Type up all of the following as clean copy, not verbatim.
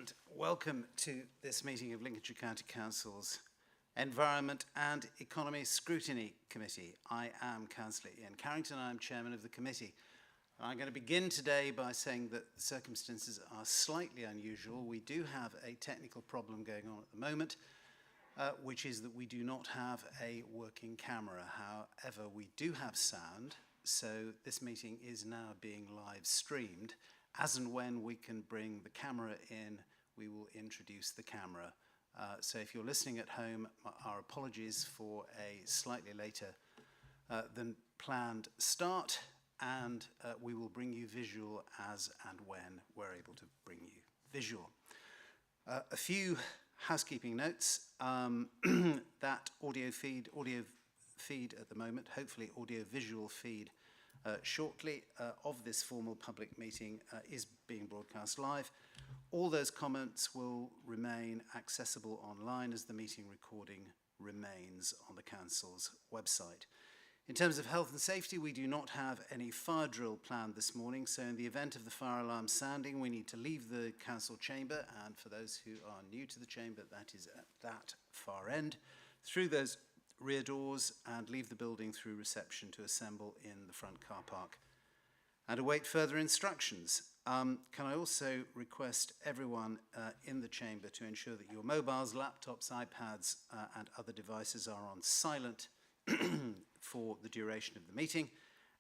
and welcome to this meeting of Lincolnshire County Council's Environment and Economy Scrutiny Committee. I am Councillor Ian Carrington. I am Chairman of the committee. I'm going to begin today by saying that the circumstances are slightly unusual. We do have a technical problem going on at the moment, which is that we do not have a working camera. However, we do have sound, so this meeting is now being live streamed. As and when we can bring the camera in, we will introduce the camera. So if you're listening at home, our apologies for a slightly later than planned start, and we will bring you visual as and when we're able to bring you visual. A few housekeeping notes. That audio feed at the moment, hopefully audio-visual feed shortly of this formal public meeting is being broadcast live. All those comments will remain accessible online as the meeting recording remains on the Council's website. In terms of health and safety, we do not have any fire drill planned this morning, so in the event of the fire alarm sounding, we need to leave the Council chamber, and for those who are new to the chamber, that is at that far end, through those rear doors, and leave the building through reception to assemble in the front car park and await further instructions. Can I also request everyone in the chamber to ensure that your mobiles, laptops, iPads and other devices are on silent for the duration of the meeting,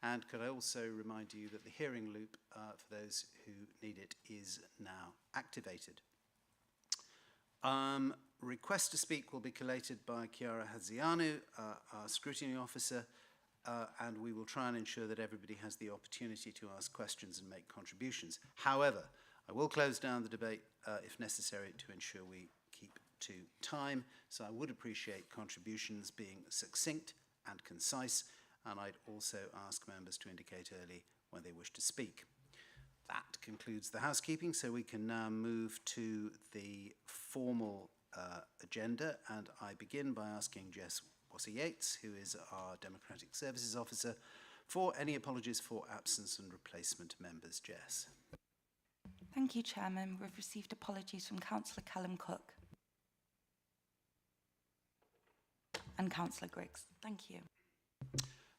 and could I also remind you that the hearing loop for those who need it is now activated. Request to speak will be collated by Chiara Hazianu, our scrutiny officer, and we will try and ensure that everybody has the opportunity to ask questions and make contributions. However, I will close down the debate if necessary to ensure we keep to time, so I would appreciate contributions being succinct and concise, and I'd also ask members to indicate early when they wish to speak. That concludes the housekeeping, so we can now move to the formal agenda, and I begin by asking Jess Wassey-Yates, who is our Democratic Services Officer, for any apologies for absence and replacement members. Jess. Thank you, Chairman. We've received apologies from Councillor Callum Cook and Councillor Griggs. Thank you.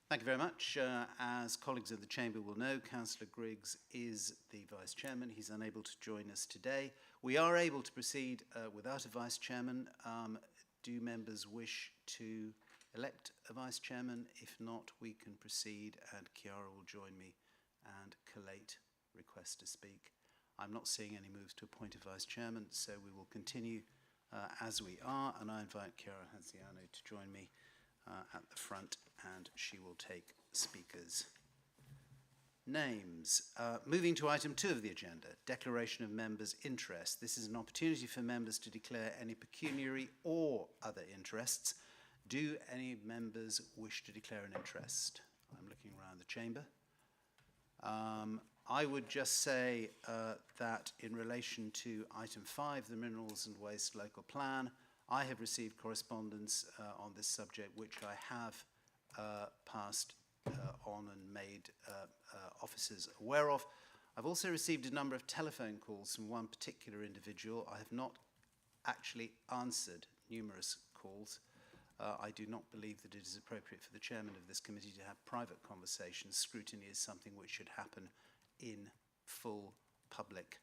Thank you very much. As colleagues of the Chamber will know, Councillor Griggs is the Vice Chairman. He's unable to join us today. We are able to proceed without a Vice Chairman. Do members wish to elect a Vice Chairman? If not, we can proceed, and Chiara will join me and collate requests to speak. I'm not seeing any moves to appoint a Vice Chairman, so we will continue as we are, and I invite Chiara Hazianu to join me at the front, and she will take speakers' names. Moving to item 2 of the agenda, declaration of members' interest. This is an opportunity for members to declare any pecuniary or other interests. Do any members wish to declare an interest? I'm looking around the chamber. I would just say that in relation to item 5, the Minerals and Waste Local Plan, I have received correspondence on this subject, which I have passed on and made officers aware of. I've also received a number of telephone calls from one particular individual. I have not actually answered numerous calls. I do not believe that it is appropriate for the chairman of this committee to have private conversations. Scrutiny is something which should happen in full public,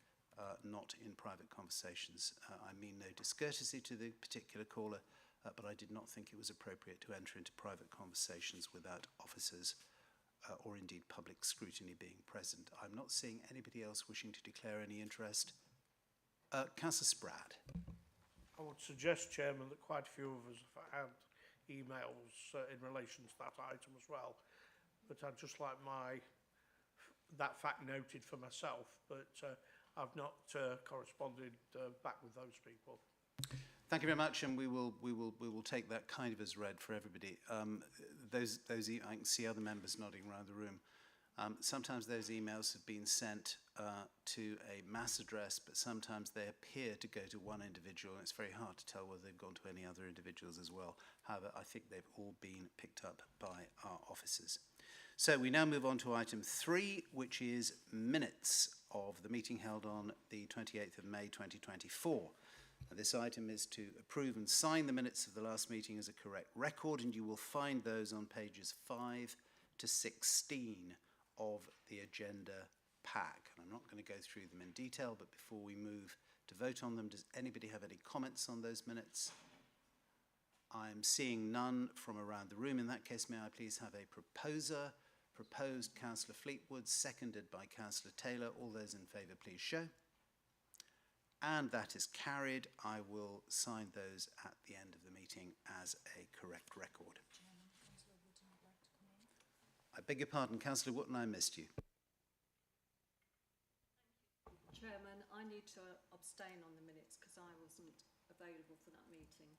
not in private conversations. I mean no discourtesy to the particular caller, but I did not think it was appropriate to enter into private conversations without officers or indeed public scrutiny being present. I'm not seeing anybody else wishing to declare any interest. Councillor Spratt. I would suggest, Chairman, that quite a few of us have had emails in relation to that item as well, but I'd just like that fact noted for myself, but I've not corresponded back with those people. Thank you very much, and we will take that kind of as read for everybody. I can see other members nodding around the room. Sometimes those emails have been sent to a mass address, but sometimes they appear to go to one individual, and it's very hard to tell whether they've gone to any other individuals as well. However, I think they've all been picked up by our officers. So we now move on to item 3, which is minutes of the meeting held on the 28th of May 2024. Now, this item is to approve and sign the minutes of the last meeting as a correct record, and you will find those on pages 5 to 16 of the agenda pack. And I'm not going to go through them in detail, but before we move to vote on them, does anybody have any comments on those minutes? I'm seeing none from around the room. In that case, may I please have a proposer? Proposed, Councillor Fleetwood, seconded by Councillor Taylor. All those in favour, please show. And that is carried. I will sign those at the end of the meeting as a correct record. I beg your pardon, Councillor Wotton, I missed you. Chairman, I need to abstain on the minutes because I wasn't available for that meeting.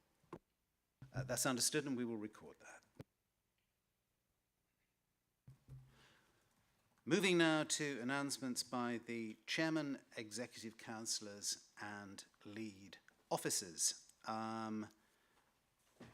That's understood, and we will record that. Moving now to announcements by the Chairman, Executive Councillors and Lead Officers.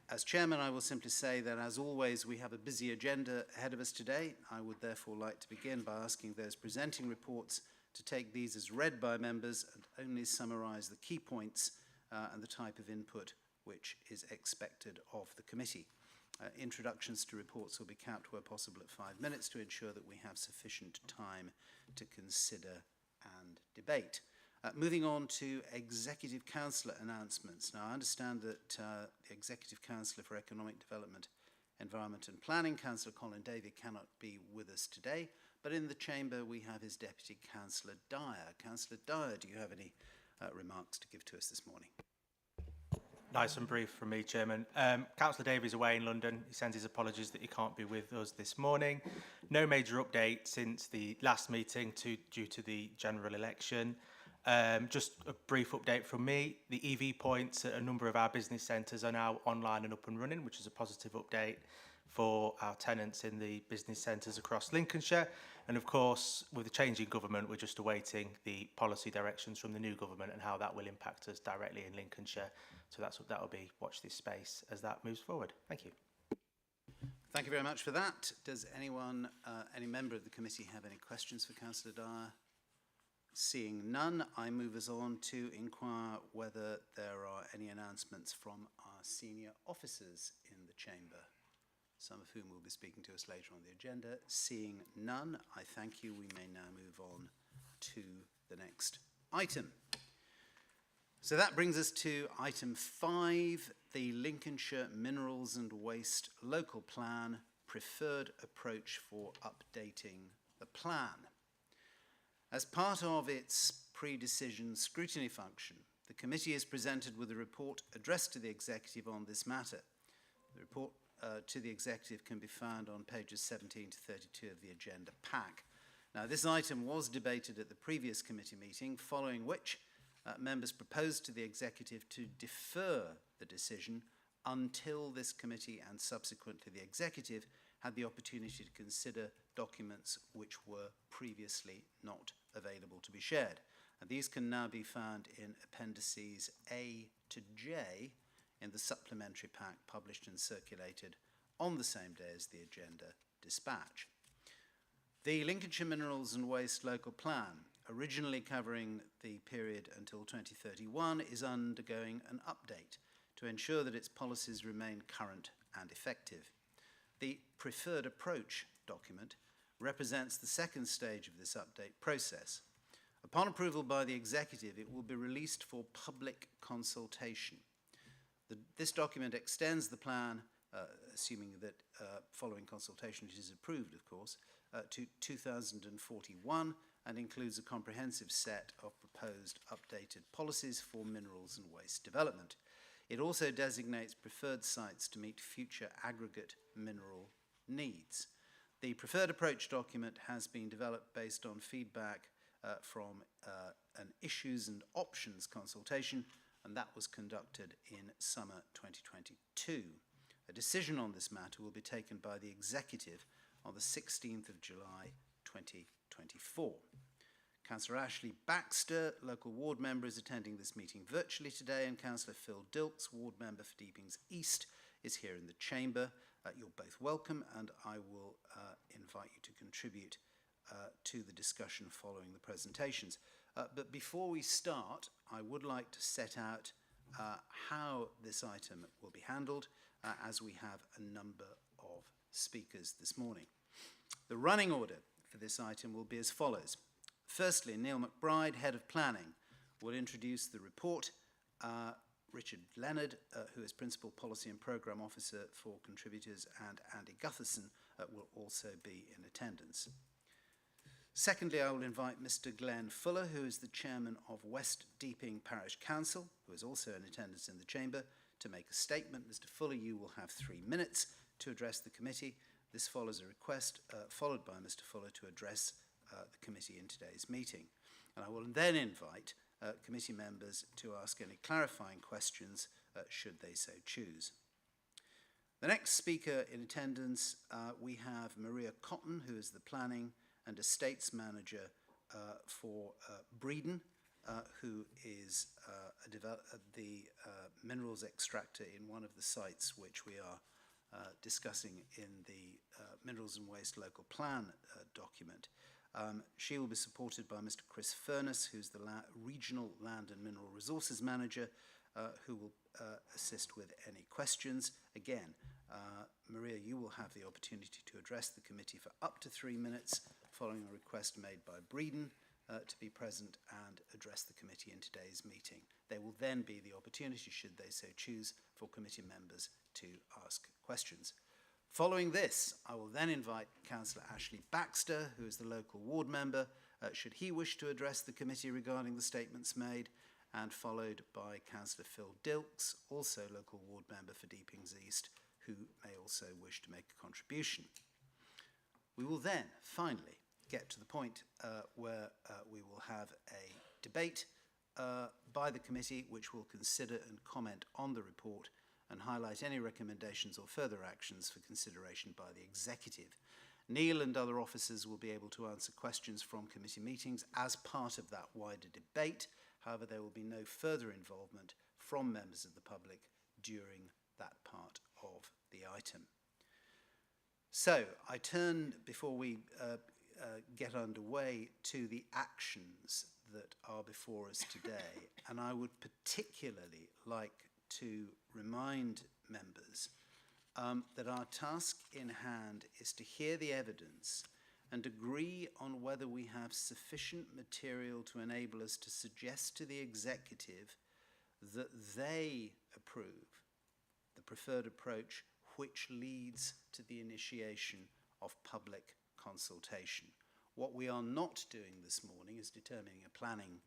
As Chairman, I will simply say that, as always, we have a busy agenda ahead of us today. I would therefore like to begin by asking those presenting reports to take these as read by members and only summarise the key points and the type of input which is expected of the committee. Introductions to reports will be capped where possible at 5 minutes to ensure that we have sufficient time to consider and debate. Moving on to Executive Councillor announcements. Now, I understand that the Executive Councillor for Economic Development, Environment and Planning, Councillor Colin Davey, cannot be with us today, but in the chamber we have his Deputy Councillor Dyer. Councillor Dyer, do you have any remarks to give to us this morning? Nice and brief from me, Chairman. Councillor Davies away in London. He sends his apologies that he can't be with us this morning. No major update since the last meeting due to the general election. Just a brief update from me. The EV points at a number of our business centres are now online and up and running, which is a positive update for our tenants in the business centres across Lincolnshire. And of course, with the change in government, we're just awaiting the policy directions from the new government and how that will impact us directly in Lincolnshire. So that's what that will be. Watch this space as that moves forward. Thank you. Thank you very much for that. Does anyone, any member of the committee have any questions for Councillor Dyer? Seeing none, I move us on to inquire whether there are any announcements from our senior officers in the chamber, some of whom will be speaking to us later on the agenda. Seeing none, I thank you. We may now move on to the next item. So that brings us to item 5, the Lincolnshire Minerals and Waste Local Plan, preferred approach for updating the plan. As part of its pre-decision scrutiny function, the committee is presented with a report addressed to the executive on this matter. The report to the executive can be found on pages 17 to 32 of the agenda pack. Now, this item was debated at the previous committee meeting, following which members proposed to the executive to defer the decision until this committee and subsequently the executive had the opportunity to consider documents which were previously not available to be shared. And these can now be found in appendices A to J in the supplementary pack published and circulated on the same day as the agenda dispatch. The Lincolnshire Minerals and Waste Local Plan, originally covering the period until 2031, is undergoing an update to ensure that its policies remain current and effective. The preferred approach document represents the second stage of this update process. Upon approval by the executive, it will be released for public consultation. This document extends the plan, assuming that following consultation it is approved, of course, to 2041 and includes a comprehensive set of proposed updated policies for minerals and waste development. It also designates preferred sites to meet future aggregate mineral needs. The preferred approach document has been developed based on feedback from an issues and options consultation, and that was conducted in summer 2022. A decision on this matter will be taken by the executive on the 16th of July 2024. Councillor Ashley Baxter, local ward member, is attending this meeting virtually today, and Councillor Phil Dilks, ward member for Deepings East, is here in the chamber. You're both welcome, and I will invite you to contribute to the discussion following the presentations. But before we start, I would like to set out how this item will be handled, as we have a number of speakers this morning. The running order for this item will be as follows. Firstly, Neil McBride, Head of Planning, will introduce the report. Richard Leonard, who is Principal Policy and Programme Officer for Contributors, and Andy Gutherson will also be in attendance. Secondly, I will invite Mr. Glenn Fuller, who is the Chairman of West Deeping Parish Council, who is also in attendance in the Chamber, to make a statement. Mr. Fuller, you will have 3 minutes to address the committee. This follows a request followed by Mr. Fuller to address the committee in today's meeting. And I will then invite committee members to ask any clarifying questions should they so choose. The next speaker in attendance, we have Maria Cotton, who is the Planning and Estates Manager for Breedon, who is the minerals extractor in one of the sites which we are discussing in the Minerals and Waste Local Plan document. She will be supported by Mr. Chris Furness, who's the Regional Land and Mineral Resources Manager, who will assist with any questions. Again, Maria, you will have the opportunity to address the committee for up to 3 minutes, following a request made by Breedon to be present and address the committee in today's meeting. There will then be the opportunity, should they so choose, for committee members to ask questions. Following this, I will then invite Councillor Ashley Baxter, who is the local ward member, should he wish to address the committee regarding the statements made, and followed by Councillor Phil Dilks, also local ward member for Deepings East, who may also wish to make a contribution. We will then finally get to the point where we will have a debate by the committee, which will consider and comment on the report and highlight any recommendations or further actions for consideration by the executive. Neil and other officers will be able to answer questions from committee meetings as part of that wider debate. However, there will be no further involvement from members of the public during that part of the item. So I turn, before we get underway, to the actions that are before us today, and I would particularly like to remind members that our task in hand is to hear the evidence and agree on whether we have sufficient material to enable us to suggest to the executive that they approve the preferred approach which leads to the initiation of public consultation. What we are not doing this morning is determining a planning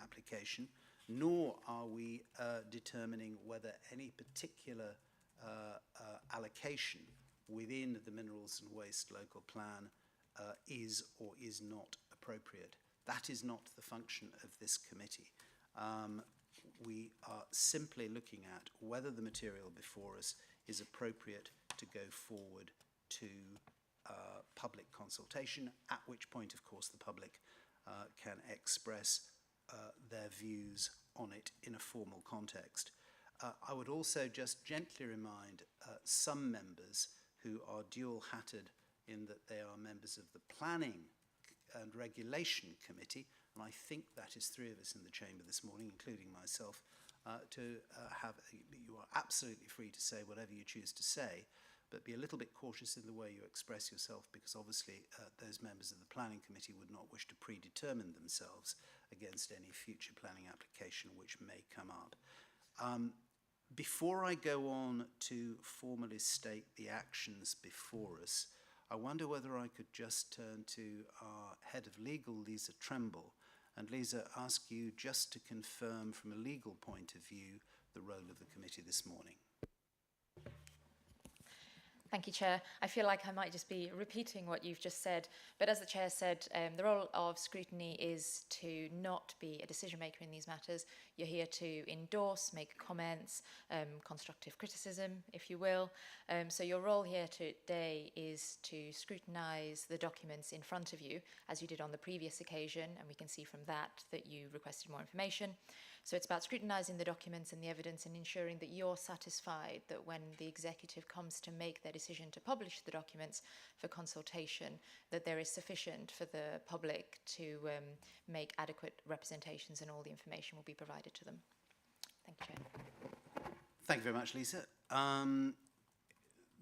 application, nor are we determining whether any particular allocation within the Minerals and Waste Local Plan is or is not appropriate. That is not the function of this committee. We are simply looking at whether the material before us is appropriate to go forward to public consultation, at which point, of course, the public can express their views on it in a formal context. I would also just gently remind some members who are dual-hatted in that they are members of the Planning and Regulation Committee, and I think that is 3 of us in the chamber this morning, including myself, you are absolutely free to say whatever you choose to say, but be a little bit cautious in the way you express yourself, because obviously those members of the Planning Committee would not wish to predetermine themselves against any future planning application which may come up. Before I go on to formally state the actions before us, I wonder whether I could just turn to our Head of Legal, Lisa Tremble, and Lisa, ask you just to confirm from a legal point of view the role of the committee this morning. Thank you, Chair. I feel like I might just be repeating what you've just said, but as the Chair said, the role of scrutiny is to not be a decision maker in these matters. You're here to endorse, make comments, constructive criticism, if you will. So your role here today is to scrutinise the documents in front of you, as you did on the previous occasion, and we can see from that that you requested more information, So it's about scrutinising the documents and the evidence and ensuring that you're satisfied that when the executive comes to make their decision to publish the documents for consultation, that there is sufficient for the public to make adequate representations and all the information will be provided to them. Thank you, Chair. Thank you very much, Lisa.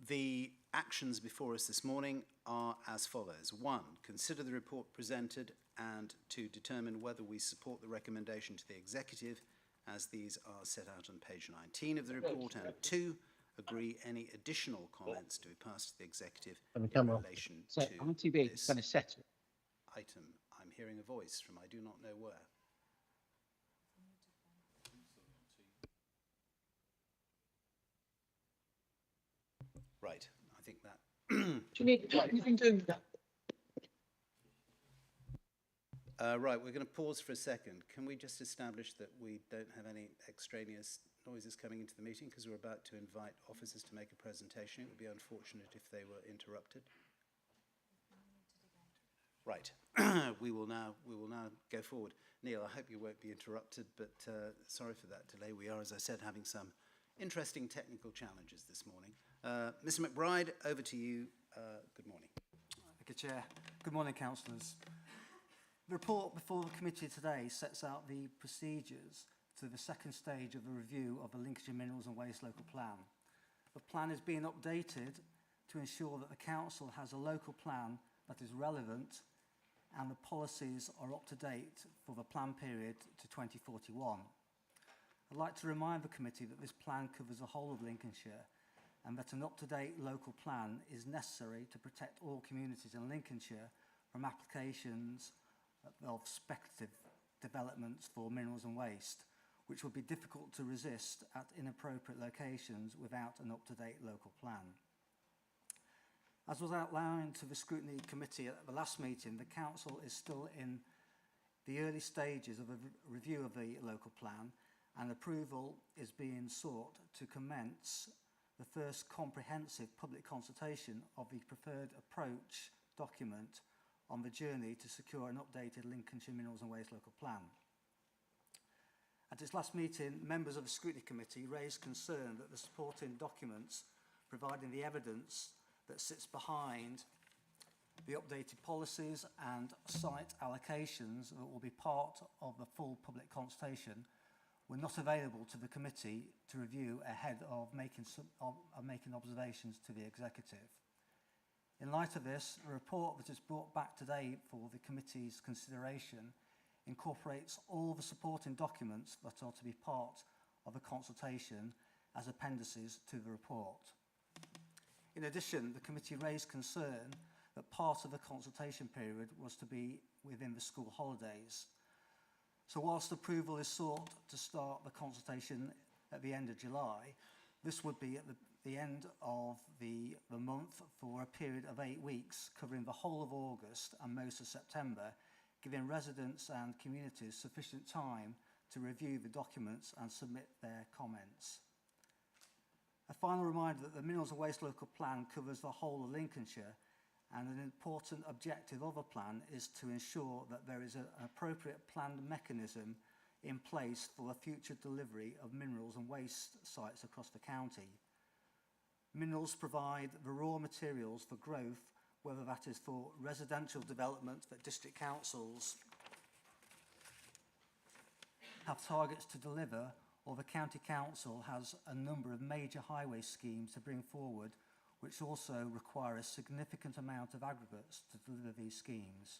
The actions before us this morning are as follows. 1, consider the report presented and to determine whether we support the recommendation to the executive as these are set out on page 19 of the report. And 2, agree any additional comments to be passed to the executive in relation So to RTB is this going to settle. item. I'm hearing a voice from I do not know where. Right, I think that. Do you need anything doing with that? Right, we're going to pause for a second. Can we just establish that we don't have any extraneous noises coming into the meeting because we're about to invite officers to make a presentation. It would be unfortunate if they were interrupted. Right, we will now go forward. Neil, I hope you won't be interrupted, but sorry for that delay. We are, as I said, having some interesting technical challenges this morning. Mr. McBride, over to you. Good morning. Thank you, Chair. Good morning, councillors. The report before the committee today sets out the procedures to the second stage of the review of the Lincolnshire Minerals and Waste Local Plan. The plan is being updated to ensure that the council has a local plan that is relevant and the policies are up to date for the plan period to 2041. I'd like to remind the committee that this plan covers the whole of Lincolnshire and that an up-to-date local plan is necessary to protect all communities in Lincolnshire from applications of speculative developments for minerals and waste, which would be difficult to resist at inappropriate locations without an up-to-date local plan. As was outlined to the Scrutiny Committee at the last meeting, the Council is still in the early stages of a review of the local plan, and approval is being sought to commence the first comprehensive public consultation of the preferred approach document on the journey to secure an updated Lincolnshire Minerals and Waste Local Plan. At its last meeting, members of the Scrutiny Committee raised concern that the supporting documents providing the evidence that sits behind the updated policies and site allocations that will be part of the full public consultation were not available to the committee to review ahead of making observations to the executive. In light of this, a report that is brought back today for the committee's consideration incorporates all the supporting documents that are to be part of the consultation as appendices to the report. In addition, the committee raised concern that part of the consultation period was to be within the school holidays. So whilst approval is sought to start the consultation at the end of July, this would be at the end of the month for a period of 8 weeks, covering the whole of August and most of September, giving residents and communities sufficient time to review the documents and submit their comments. A final reminder that the Minerals and Waste Local Plan covers the whole of Lincolnshire, and an important objective of a plan is to ensure that there is an appropriate planned mechanism in place for the future delivery of minerals and waste sites across the county. Minerals provide the raw materials for growth, whether that is for residential development that district councils have targets to deliver, or the county council has a number of major highway schemes to bring forward, which also require a significant amount of aggregates to deliver these schemes.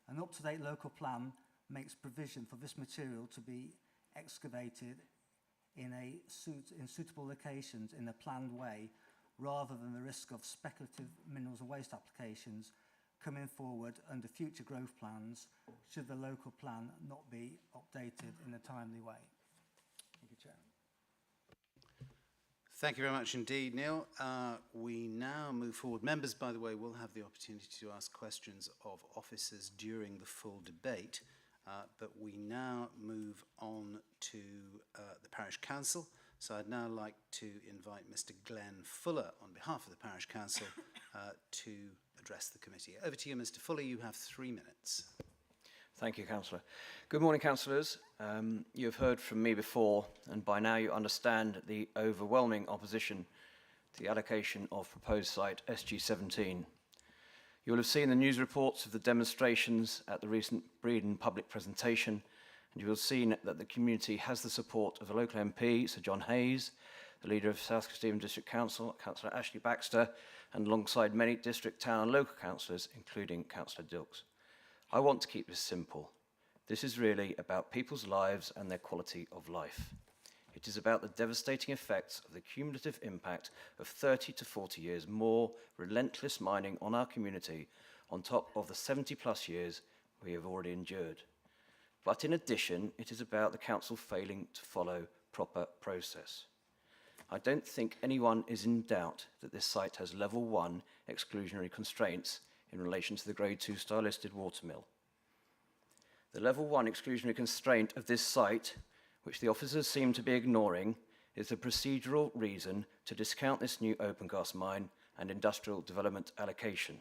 An up-to-date local plan makes provision for this material to be excavated in suitable locations in a planned way, rather than the risk of speculative minerals and waste applications coming forward under future growth plans should the local plan not be updated in a timely way. Thank you, Chair. Thank you very much indeed, Neil. We now move forward. Members, by the way, will have the opportunity to ask questions of officers during the full debate, but we now move on to the Parish Council. So I'd now like to invite Mr. Glenn Fuller on behalf of the Parish Council to address the committee. Over to you, Mr. Fuller. You have 3 minutes. Thank you, Councillor. Good morning, Councillors. You have heard from me before, and by now you understand the overwhelming opposition to the allocation of proposed site SG17. You will have seen the news reports of the demonstrations at the recent Breedon public presentation, and you will have seen that the community has the support of a local MP, Sir John Hayes, the leader of South Kesteven District Council, Councillor Ashley Baxter, and alongside many district, town and local councillors, including Councillor Dilks. I want to keep this simple. This is really about people's lives and their quality of life. It is about the devastating effects of the cumulative impact of 30 to 40 years more relentless mining on our community on top of the 70 plus years we have already endured. But in addition, it is about the council failing to follow proper process. I don't think anyone is in doubt that this site has level 1 exclusionary constraints in relation to the grade 2 star listed watermill. The level 1 exclusionary constraint of this site, which the officers seem to be ignoring, is a procedural reason to discount this new open cast mine and industrial development allocation.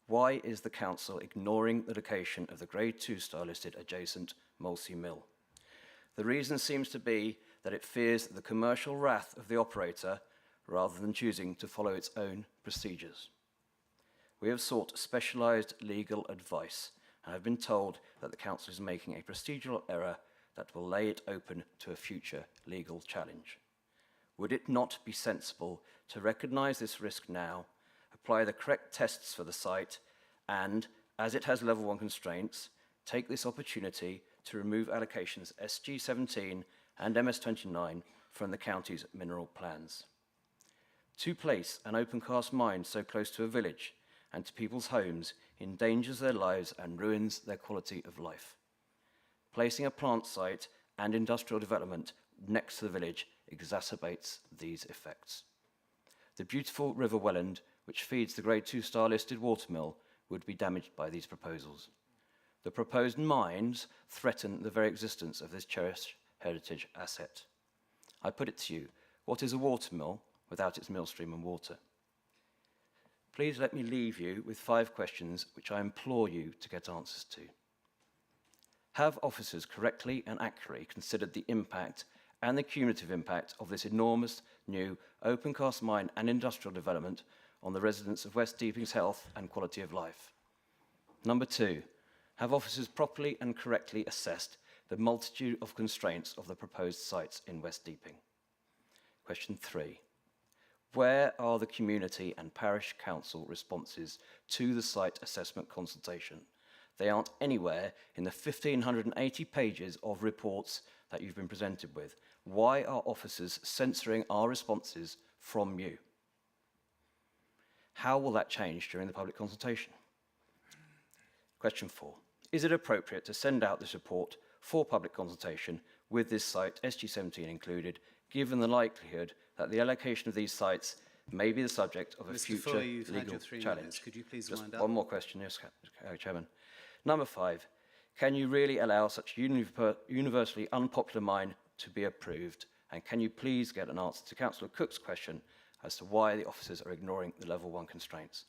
Why is the council ignoring the location of the grade 2 star listed adjacent Molesey Mill? The reason seems to be that it fears the commercial wrath of the operator rather than choosing to follow its own procedures. We have sought specialised legal advice and have been told that the council is making a procedural error that will lay it open to a future legal challenge. Would it not be sensible to recognise this risk now, apply the correct tests for the site, and, as it has level 1 constraints, take this opportunity to remove allocations SG17 and MS29 from the county's mineral plans? To place an open cast mine so close to a village and to people's homes endangers their lives and ruins their quality of life. Placing a plant site and industrial development next to the village exacerbates these effects. The beautiful River Welland, which feeds the grade 2 star listed watermill, would be damaged by these proposals. The proposed mines threaten the very existence of this cherished heritage asset. I put it to you, what is a watermill without its mill stream and water? Please let me leave you with 5 questions which I implore you to get answers to. Have officers correctly and accurately considered the impact and the cumulative impact of this enormous new open cast mine and industrial development on the residents of West Deeping's health and quality of life? Number 2, have officers properly and correctly assessed the multitude of constraints of the proposed sites in West Deeping? Question 3, where are the community and parish council responses to the site assessment consultation? They aren't anywhere in the 1,580 pages of reports that you've been presented with. Why are officers censoring our responses from you? How will that change during the public consultation? Question 4, is it appropriate to send out this report for public consultation with this site, SG17 included, given the likelihood that the allocation of these sites may be the subject of a Mr. future Fuller, you've had legal your 3 challenge? minutes. Could you please Just wind up? one more question, yes, Chairman. Number 5, can you really allow such universally unpopular mine to be approved? And can you please get an answer to Councillor Cook's question as to why the officers are ignoring the level 1 constraints?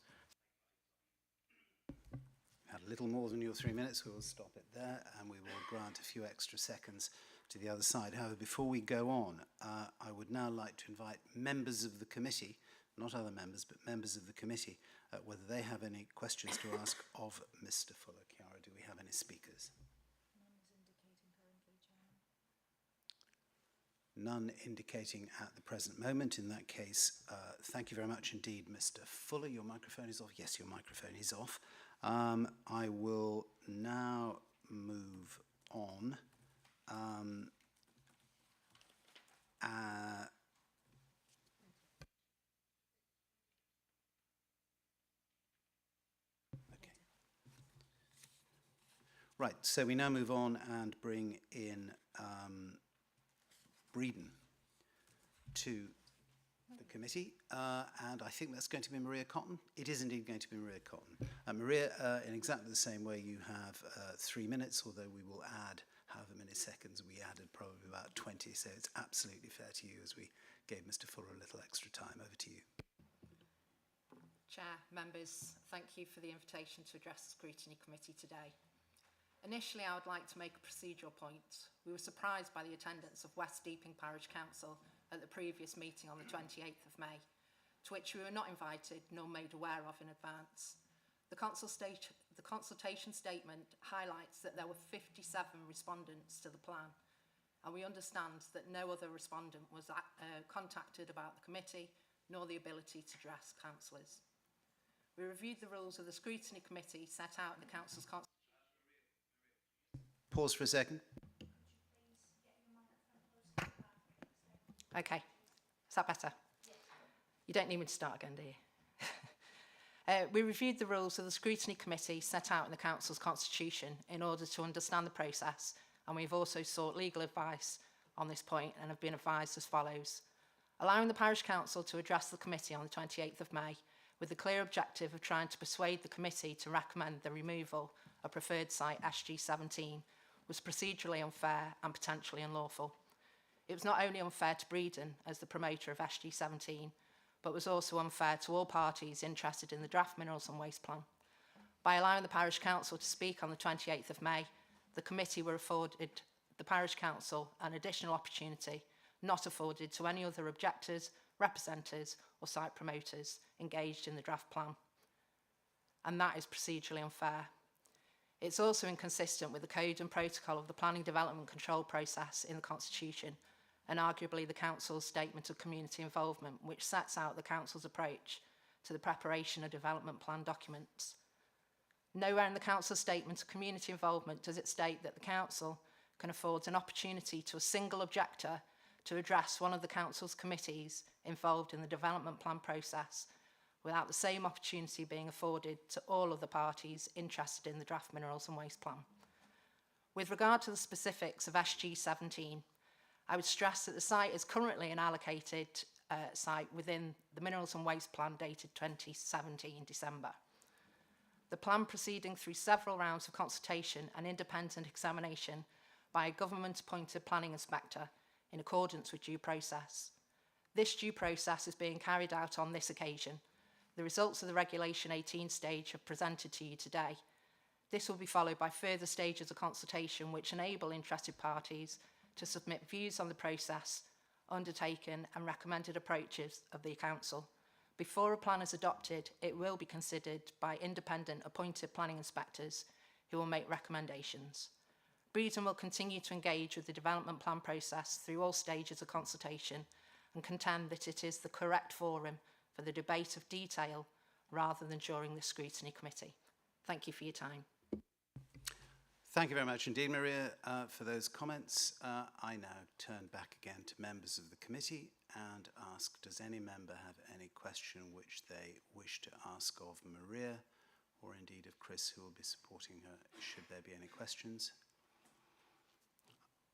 Had a little more than your 3 minutes. We will stop it there and we will grant a few extra seconds to the other side. However, before we go on, I would now like to invite members of the committee, not other members, but members of the committee, whether they have any questions to ask of Mr. Fuller. Chiara, do we have any speakers? None indicating at the present moment. In that case, thank you very much indeed, Mr. Fuller. Your microphone is off. Yes, your microphone is off. I will now move on. Okay. Right, so we now move on and bring in Breedon to the committee, and I think that's going to be Maria Cotton. It is indeed going to be Maria Cotton. Maria, in exactly the same way, you have 3 minutes, although we will add however many seconds. We added probably about 20, so it's absolutely fair to you as we gave Mr. Fuller a little extra time. Over to you. Chair, members, thank you for the invitation to address the Scrutiny Committee today. Initially, I would like to make a procedural point. We were surprised by the attendance of West Deeping Parish Council at the previous meeting on the 28th of May, to which we were not invited nor made aware of in advance. The consultation statement highlights that there were 57 respondents to the plan, and we understand that no other respondent was contacted about the committee nor the ability to address councillors. We reviewed the rules of the Scrutiny Committee set out in the Council's constitution. Pause for a second. Okay, is that better? You don't need me to start again, do you? We reviewed the rules of the Scrutiny Committee set out in the Council's constitution in order to understand the process, and we've also sought legal advice on this point and have been advised as follows. Allowing the Parish Council to address the committee on the 28th of May with the clear objective of trying to persuade the committee to recommend the removal of preferred site SG17 was procedurally unfair and potentially unlawful. It was not only unfair to Breedon as the promoter of SG17, but was also unfair to all parties interested in the draft minerals and waste plan. By allowing the Parish Council to speak on the 28th of May, the committee were afforded the Parish Council an additional opportunity not afforded to any other objectors, representatives or site promoters engaged in the draft plan. And that is procedurally unfair. It's also inconsistent with the code and protocol of the planning development control process in the Constitution, and arguably the Council's statement of community involvement, which sets out the Council's approach to the preparation of development plan documents. Nowhere in the Council's statement of community involvement does it state that the Council can afford an opportunity to a single objector to address one of the Council's committees involved in the development plan process without the same opportunity being afforded to all other parties interested in the draft minerals and waste plan. With regard to the specifics of SG17, I would stress that the site is currently an allocated site within the Minerals and Waste Plan dated 2017 December. The plan proceeding through several rounds of consultation and independent examination by a government-appointed planning inspector in accordance with due process. This due process is being carried out on this occasion. The results of the Regulation 18 stage are presented to you today. This will be followed by further stages of consultation which enable interested parties to submit views on the process, undertaken and recommended approaches of the Council. Before a plan is adopted, it will be considered by independent appointed planning inspectors who will make recommendations. Breedon will continue to engage with the development plan process through all stages of consultation and contend that it is the correct forum for the debate of detail rather than during the Scrutiny Committee. Thank you for your time. Thank you very much indeed, Maria, for those comments. I now turn back again to members of the committee and ask, does any member have any question which they wish to ask of Maria, or indeed of Chris, who will be supporting her, should there be any questions?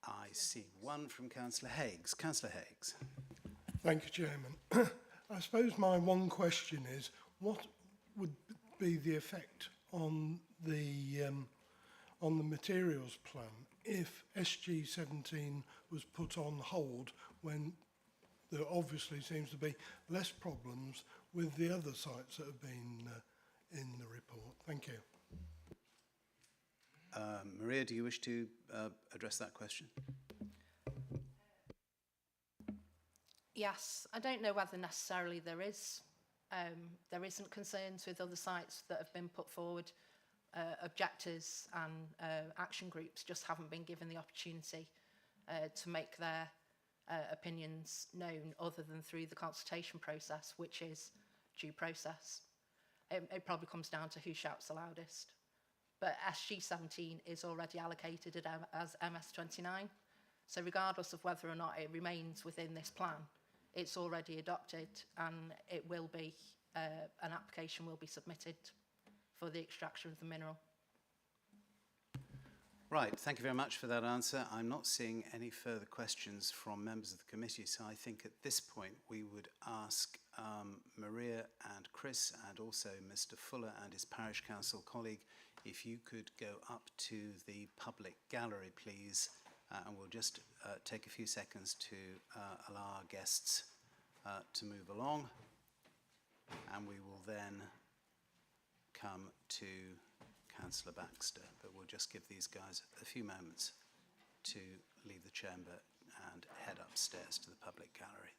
I see one from Councillor Higgs. Councillor Higgs. Thank you, Chairman. I suppose my one question is, what would be the effect on the materials plan if SG17 was put on hold when there obviously seems to be less problems with the other sites that have been in the report? Thank you. Maria, do you wish to address that question? Yes, I don't know whether necessarily there isn't concerns with other sites that have been put forward. Objectors and action groups just haven't been given the opportunity to make their opinions known other than through the consultation process, which is due process. It probably comes down to who shouts the loudest. But SG17 is already allocated as MS29. So regardless of whether or not it remains within this plan, it's already adopted and it will be, an application will be submitted for the extraction of the mineral. Right, thank you very much for that answer. I'm not seeing any further questions from members of the committee, so I think at this point we would ask Maria and Chris and also Mr. Fuller and his parish council colleague if you could go up to the public gallery, please, and we'll just take a few seconds to allow our guests to move along, and we will then come to Councillor Baxter, but we'll just give these guys a few moments to leave the chamber and head upstairs to the public gallery.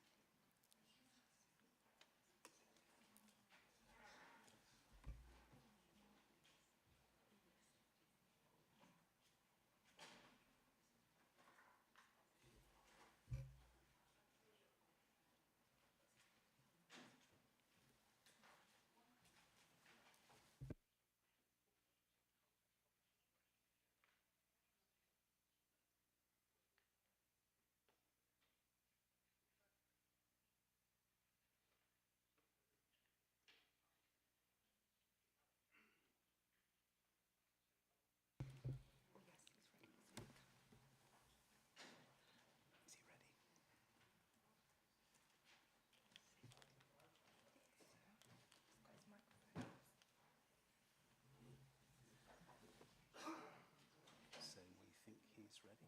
So we think he's ready?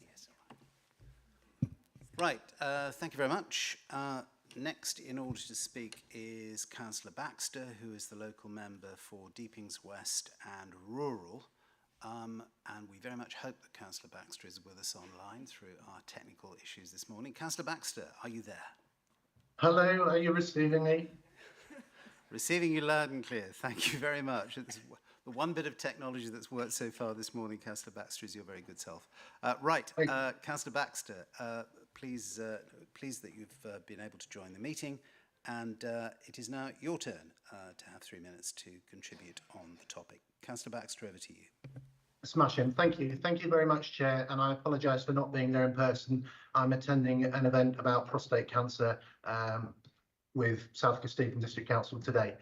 Yes, all right. Right, thank you very much. Next in order to speak is Councillor Baxter, who is the local member for Deepings West and Rural. And we very much hope that Councillor Baxter is with us online through our technical issues this morning. Councillor Baxter, are you there? Hello, are you receiving me? Receiving you loud and clear. Thank you very much. It's the one bit of technology that's worked so far this morning, Councillor Baxter, is your very good self. Right, Councillor Baxter, pleased that you've been able to join the meeting, and it is now your turn to have 3 minutes to contribute on the topic. Councillor Baxter, over to you. Smashing, thank you. Thank you very much, Chair, and I apologise for not being there in person. I'm attending an event about prostate cancer with South Stevenage District Council today.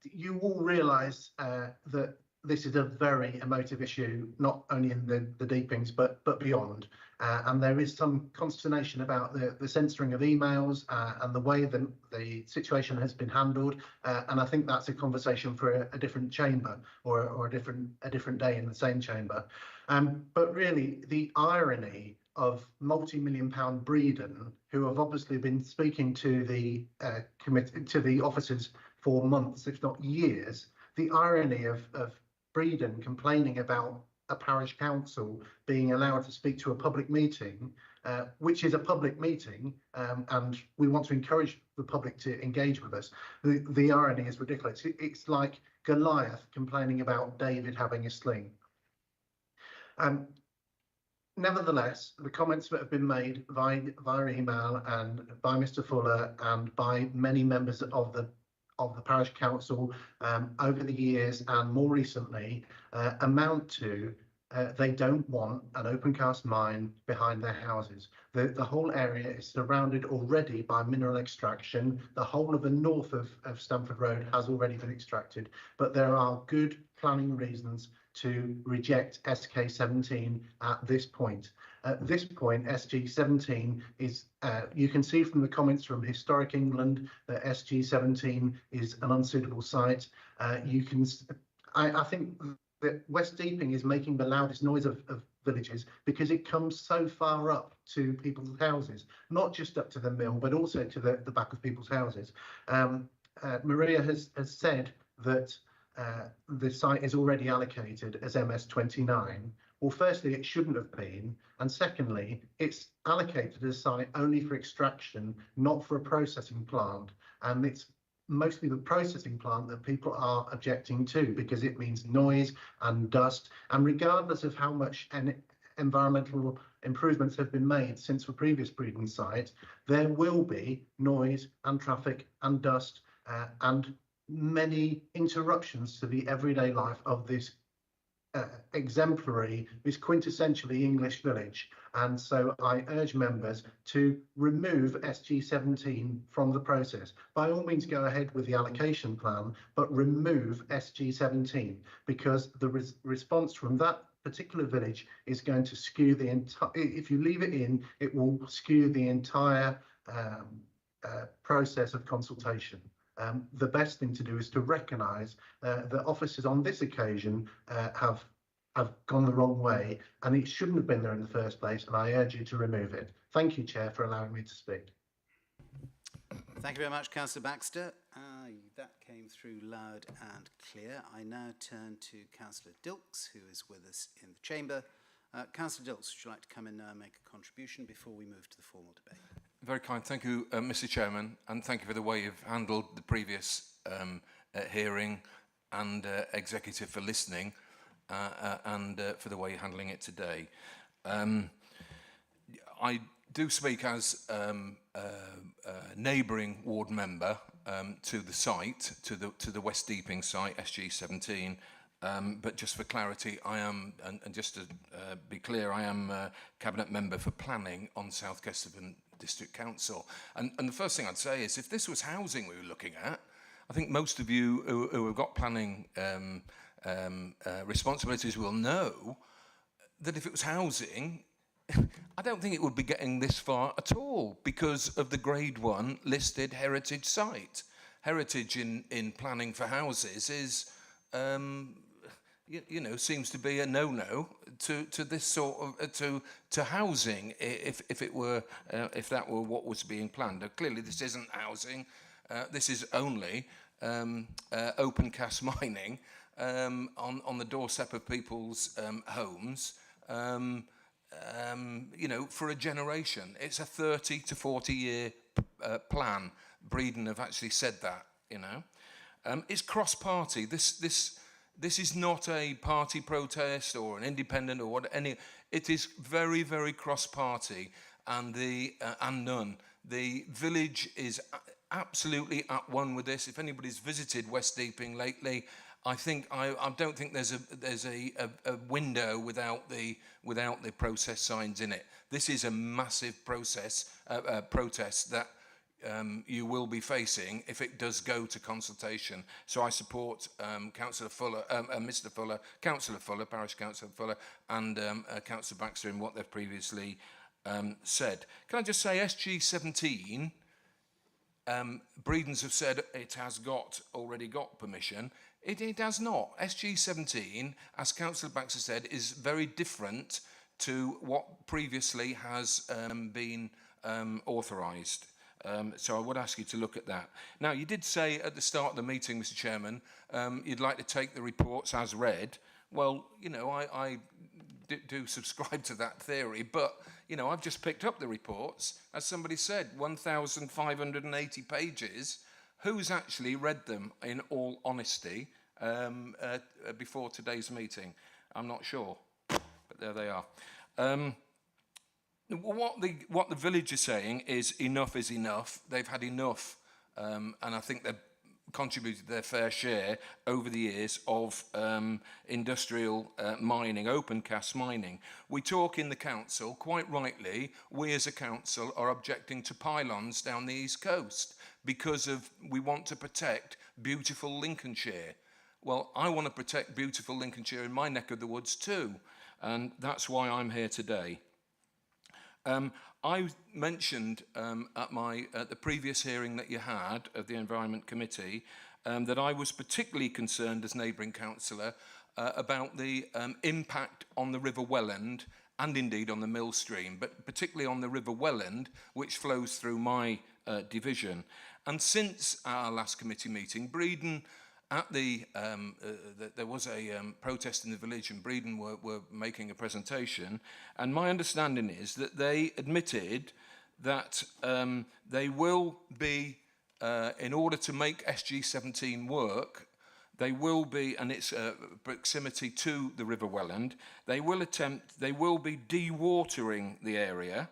You all realise that this is a very emotive issue, not only in the Deepings, but beyond. And there is some consternation about the censoring of emails and the way the situation has been handled. And I think that's a conversation for a different chamber or a different day in the same chamber. But really, the irony of multi-million-pound Breeden, who have obviously been speaking to the committee, to the officers for months, if not years, the irony of Breeden complaining about a parish council being allowed to speak to a public meeting, which is a public meeting, and we want to encourage the public to engage with us. The irony is ridiculous. It's like Goliath complaining about David having a sling. Nevertheless, the comments that have been made via email and by Mr. Fuller and by many members of the parish council over the years and more recently amount to they don't want an open cast mine behind their houses. The whole area is surrounded already by mineral extraction. The whole of the north of Stamford Road has already been extracted, but there are good planning reasons to reject SK17 at this point. At this point, SG17 is, you can see from the comments from Historic England that SG17 is an unsuitable site. I think that West Deeping is making the loudest noise of villages because it comes so far up to people's houses, not just up to the mill, but also to the back of people's houses. Maria has said that the site is already allocated as MS29. Well, firstly, it shouldn't have been. And secondly, it's allocated as a site only for extraction, not for a processing plant. And it's mostly the processing plant that people are objecting to because it means noise and dust. And regardless of how much environmental improvements have been made since the previous breeding site, there will be noise and traffic and dust and many interruptions to the everyday life of this exemplary, this quintessentially English village. And so I urge members to remove SG17 from the process. By all means, go ahead with the allocation plan, but remove SG17 because the response from that particular village is going to skew the entire, if you leave it in, it will skew the entire process of consultation. The best thing to do is to recognise that officers on this occasion have gone the wrong way and it shouldn't have been there in the first place, and I urge you to remove it. Thank you, Chair, for allowing me to speak. Thank you very much, Councillor Baxter. That came through loud and clear. I now turn to Councillor Dilks, who is with us in the chamber. Councillor Dilks, would you like to come in now and make a contribution before we move to the formal debate? Very kind. Thank you, Mr. Chairman, and thank you for the way you've handled the previous hearing, and executive for listening, and for the way you're handling it today. I do speak as a neighbouring ward member to the site, to the West Deeping site, SG17. But just for clarity, I am, and just to be clear, I am a cabinet member for planning on South Kesteven District Council. And the first thing I'd say is, if this was housing we were looking at, I think most of you who have got planning responsibilities will know that if it was housing, I don't think it would be getting this far at all, because of the Grade 1 listed heritage site. Heritage in planning for houses is, you know, seems to be a no-no to this sort of to housing, if it were if that were what was being planned. Now, clearly, this isn't housing. This is only open cast mining on the doorstep of people's homes. You know, for a generation. It's a 30 to 40 year plan. Breedon have actually said that, you know. It's cross-party. This is not a party protest or an independent or what any. It is very, very cross-party, and none. The village is absolutely at one with this. If anybody's visited West Deeping lately, I don't think there's a window without the process signs in it. This is a massive protest that you will be facing if it does go to consultation. So I support Councillor Fuller, Mr. Fuller, Councillor Fuller, Parish Councillor Fuller, and Councillor Baxter in what they've previously said. Can I just say, SG17, Breedons have said it has already got permission. It has not. SG17, as Councillor Baxter said, is very different to what previously has been authorised. So I would ask you to look at that. Now, you did say at the start of the meeting, Mr. Chairman, you'd like to take the reports as read. Well, you know, I do subscribe to that theory, but, you know, I've just picked up the reports. As somebody said, 1,580 pages. Who's actually read them, in all honesty, before today's meeting? I'm not sure, but there they are. What the village is saying is enough is enough. They've had enough, and I think they've contributed their fair share over the years of industrial mining, open cast mining. We talk in the council, quite rightly, we as a council are objecting to pylons down the east coast because we want to protect beautiful Lincolnshire. Well, I want to protect beautiful Lincolnshire in my neck of the woods too, and that's why I'm here today. I mentioned at the previous hearing that you had of the Environment Committee that I was particularly concerned as neighbouring councillor about the impact on the River Welland and indeed on the mill stream, but particularly on the River Welland, which flows through my division. And since our last committee meeting, Breedon, there was a protest in the village, and Breedon were making a presentation, and my understanding is that they admitted that they will be, in order to make SG17 work, they will be, and its proximity to the River Welland, they will be dewatering the area,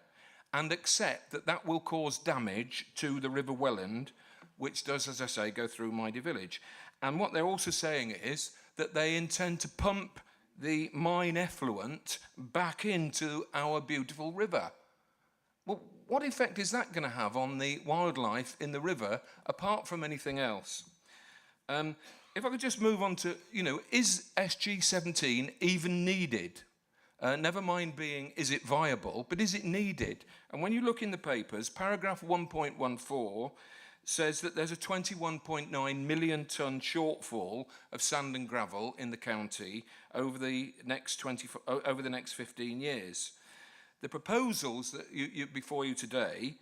and accept that will cause damage to the River Welland, which does, as I say, go through Midy village. And what they're also saying is that they intend to pump the mine effluent back into our beautiful river. Well, what effect is that going to have on the wildlife in the river, apart from anything else? If I could just move on to, you know, is SG17 even needed? Never mind being, is it viable, but is it needed? And when you look in the papers, paragraph 1.14 says that there's a 21.9 million tonne shortfall of sand and gravel in the county over the next 15 years. The proposals that before you today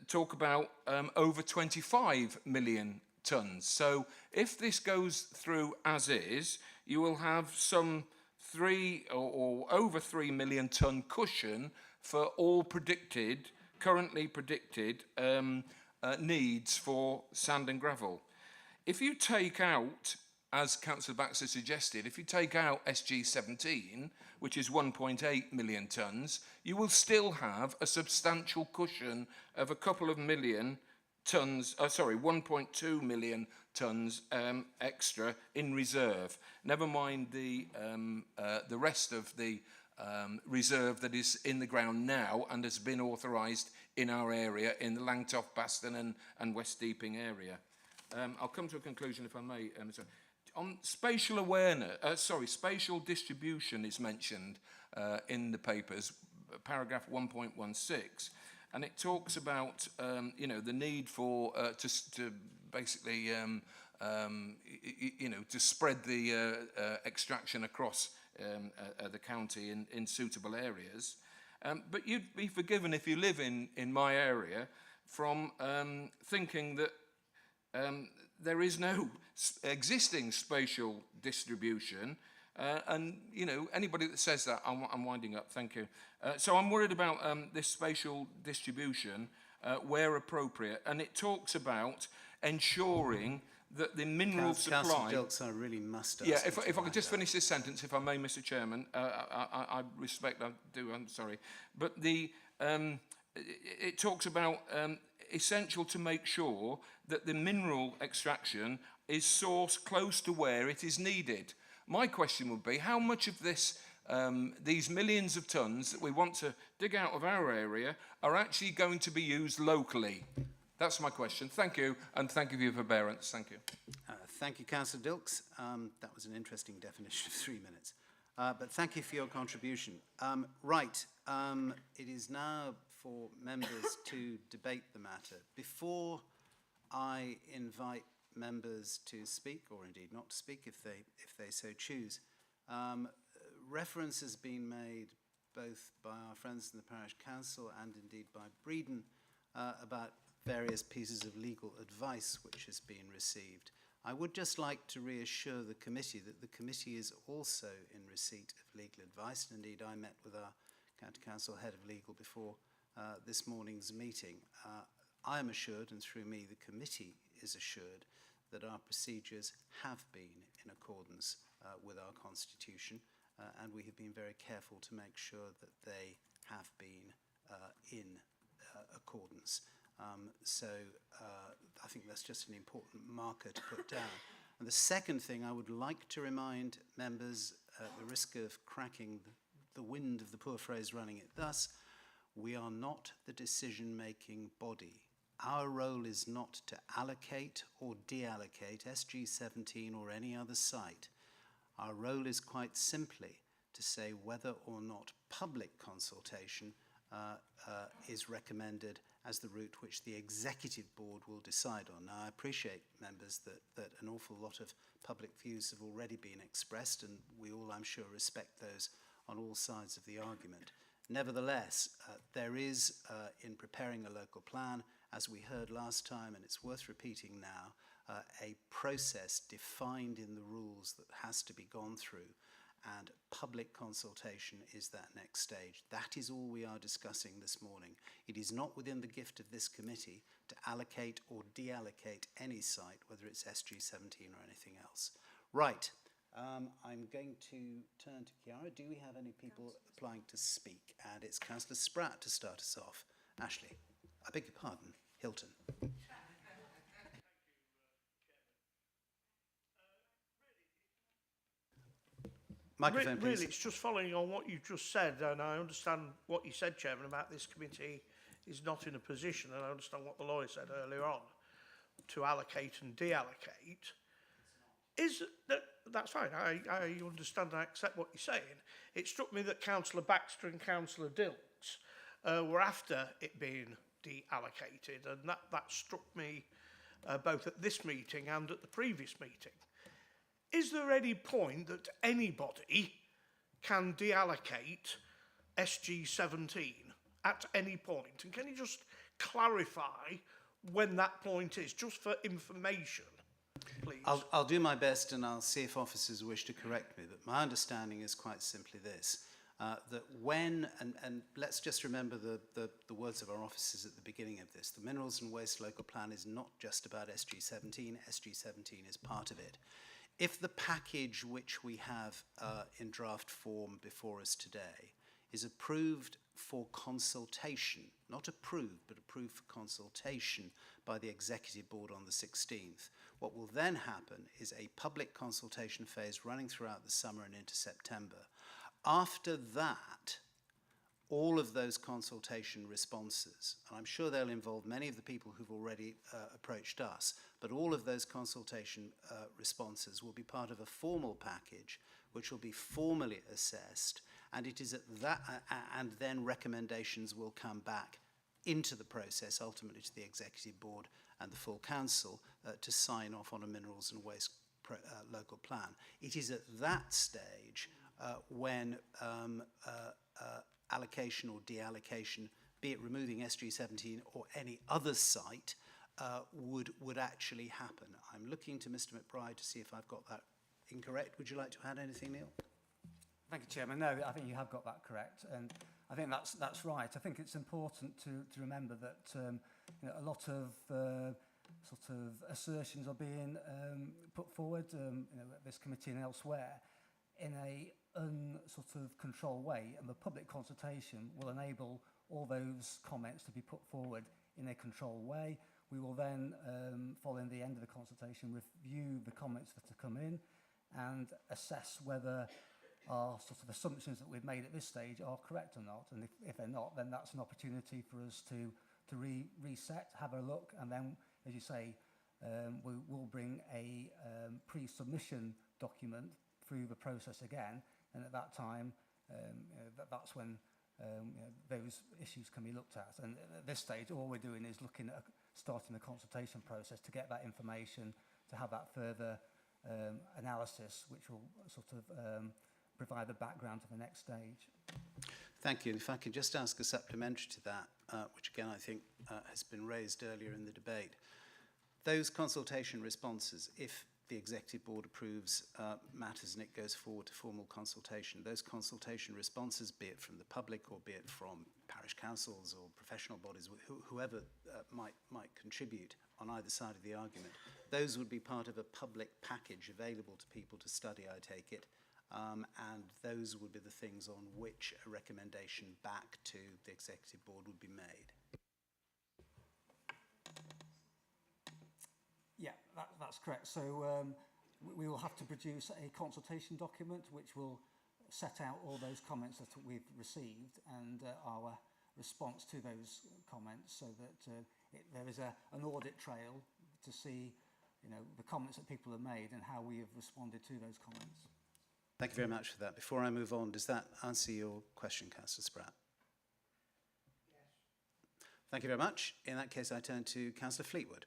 talk about over 25 million tonnes. So if this goes through as is, you will have some 3 or over 3 million tonne cushion for all currently predicted needs for sand and gravel. If you take out, as Councillor Baxter suggested, if you take out SG17, which is 1.8 million tonnes, you will still have a substantial cushion of a couple of million tonnes, 1.2 million tonnes extra in reserve. Never mind the rest of the reserve that is in the ground now and has been authorised in our area, in the Langtoft, Baston and West Deeping area. I'll come to a conclusion if I may. On spatial awareness, spatial distribution is mentioned in the papers, paragraph 1.16, and it talks about the need for to basically to spread the extraction across the county in suitable areas. But you'd be forgiven if you live in my area from thinking that there is no existing spatial distribution, and anybody that says that, I'm winding up. Thank you. So I'm worried about this spatial distribution where appropriate, and it talks about ensuring that the mineral supply. Councillor Dilks, I really must ask. Yeah, if I could just finish this sentence, if I may, Mr. Chairman. I respect. I do. I'm sorry, but it talks about essential to make sure that the mineral extraction is sourced close to where it is needed. My question would be, how much of this, these millions of tonnes that we want to dig out of our area are actually going to be used locally? That's my question. Thank you, and thank you for your forbearance. Thank you. Thank you, Councillor Dilks. That was an interesting definition of 3 minutes. But thank you for your contribution. It is now for members to debate the matter. Before I invite members to speak, or indeed not to speak if they so choose, reference has been made both by our friends in the Parish Council and indeed by Breedon about various pieces of legal advice which has been received. I would just like to reassure the committee that the committee is also in receipt of legal advice, and indeed I met with our County Council Head of Legal before this morning's meeting. I am assured, and through me the committee is assured, that our procedures have been in accordance with our constitution, and we have been very careful to make sure that they have been in accordance. So I think that's just an important marker to put down. And the second thing I would like to remind members, at the risk of cracking the wind of the poor phrase running it thus, we are not the decision-making body. Our role is not to allocate or deallocate SG17 or any other site. Our role is quite simply to say whether or not public consultation is recommended as the route which the Executive Board will decide on. Now, I appreciate, members, that an awful lot of public views have already been expressed, and we all, I'm sure, respect those on all sides of the argument. Nevertheless, there is, in preparing a local plan, as we heard last time, and it's worth repeating now, a process defined in the rules that has to be gone through, and public consultation is that next stage. That is all we are discussing this morning. It is not within the gift of this committee to allocate or deallocate any site, whether it's SG17 or anything else. Right, I'm going to turn to Chiara. Do we have any people applying to speak? And it's Councillor Spratt to start us off. Ashley, I beg your pardon, Hilton. Microphone, please. Really, it's just following on what you just said, and I understand what you said, Chairman, about this committee is not in a position, and I understand what the lawyer said earlier on, to allocate and deallocate. That's fine, I understand and I accept what you're saying. It struck me that Councillor Baxter and Councillor Dilks were after it being deallocated, and that struck me both at this meeting and at the previous meeting. Is there any point that anybody can deallocate SG17 at any point? And can you just clarify when that point is, just for information please. I'll do my best and I'll see if officers wish to correct me, but my understanding is quite simply this, that when, and let's just remember the words of our officers at the beginning of this, the Minerals and Waste Local Plan is not just about SG17, SG17 is part of it. If the package which we have in draft form before us today is approved for consultation, not approved, but approved for consultation by the Executive Board on the 16th, what will then happen is a public consultation phase running throughout the summer and into September. After that, all of those consultation responses, and I'm sure they'll involve many of the people who've already approached us, but all of those consultation responses will be part of a formal package which will be formally assessed, and it is at that, and then recommendations will come back into the process, ultimately to the Executive Board and the full Council to sign off on a Minerals and Waste Local Plan. It is at that stage when allocation or deallocation, be it removing SG17 or any other site, would actually happen. I'm looking to Mr McBride to see if I've got that incorrect. Would you like to add anything, Neil? Thank you, Chairman. No, I think you have got that correct, and I think that's right. I think it's important to remember that you know, a lot of sort of assertions are being put forward, you know, at this committee and elsewhere, in a sort of controlled way, and the public consultation will enable all those comments to be put forward in a controlled way. We will then, following the end of the consultation, review the comments that have come in and assess whether our sort of assumptions that we've made at this stage are correct or not. And if they're not, then that's an opportunity for us to reset, have a look, and then, as you say, we will bring a pre-submission document through the process again, and at that time, you know, that's when you know, those issues can be looked at. And at this stage, all we're doing is looking at starting the consultation process to get that information, to have that further analysis, which will sort of provide the background to the next stage. Thank you. And if I could just ask a supplementary to that, which again I think has been raised earlier in the debate. Those consultation responses, if the Executive Board approves matters and it goes forward to formal consultation, those consultation responses, be it from the public or be it from parish councils or professional bodies, whoever might contribute on either side of the argument, those would be part of a public package available to people to study, I take it, and those would be the things on which a recommendation back to the Executive Board would be made. Yeah, that's correct. So we will have to produce a consultation document which will set out all those comments that we've received and our response to those comments, so that there is an audit trail to see, you know, the comments that people have made and how we have responded to those comments. Thank you very much for that. Before I move on, does that answer your question, Councillor Spratt? Yes. Thank you very much. In that case, I turn to Councillor Fleetwood.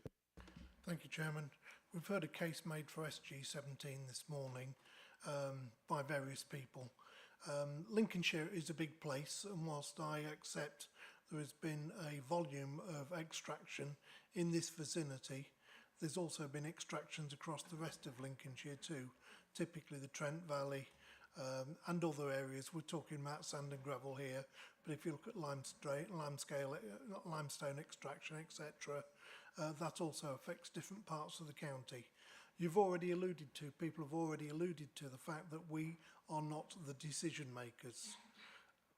Thank you, Chairman. We've heard a case made for SG17 this morning by various people. Lincolnshire is a big place, and whilst I accept there has been a volume of extraction in this vicinity, there's also been extractions across the rest of Lincolnshire too, typically the Trent Valley and other areas. We're talking about sand and gravel here, but if you look at limestone extraction, etc., that also affects different parts of the county. People have already alluded to the fact that we are not the decision makers.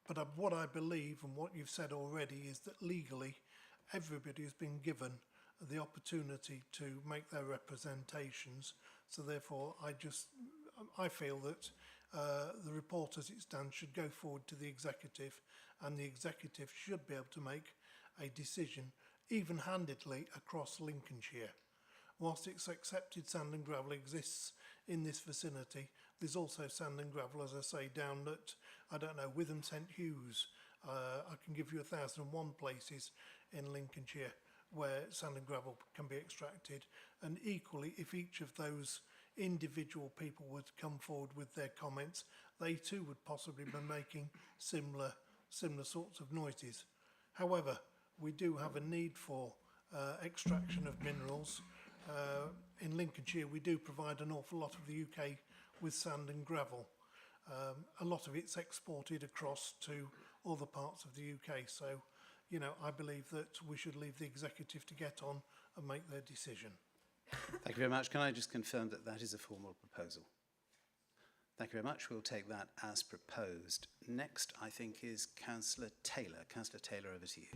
But what I believe and what you've said already is that legally everybody has been given the opportunity to make their representations. So therefore I feel that the report as it stands should go forward to the executive, and the executive should be able to make a decision even-handedly across Lincolnshire. Whilst it's accepted sand and gravel exists in this vicinity, there's also sand and gravel, as I say, down at, I don't know, Witham St Hughes. I can give you 1,001 places in Lincolnshire where sand and gravel can be extracted. And equally, if each of those individual people would come forward with their comments, they too would possibly be making similar sorts of noises. However, we do have a need for extraction of minerals in Lincolnshire, we do provide an awful lot of the UK with sand and gravel. A lot of it's exported across to other parts of the UK. So, you know, I believe that we should leave the executive to get on and make their decision. Thank you very much. Can I just confirm that that is a formal proposal? Thank you very much. We'll take that as proposed. Next, I think, is Councillor Taylor. Councillor Taylor, over to you.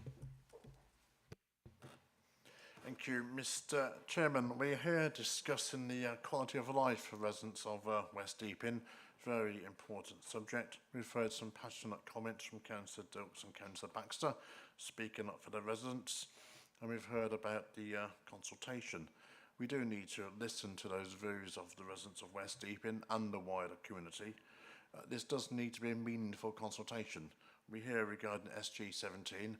Thank you, Mr. Chairman. We're here discussing the quality of life for residents of West Deeping. Very important subject. We've heard some passionate comments from Councillor Dilks and Councillor Baxter speaking up for the residents, and we've heard about the consultation. We do need to listen to those views of the residents of West Deeping and the wider community. This does need to be a meaningful consultation. We hear regarding SG17,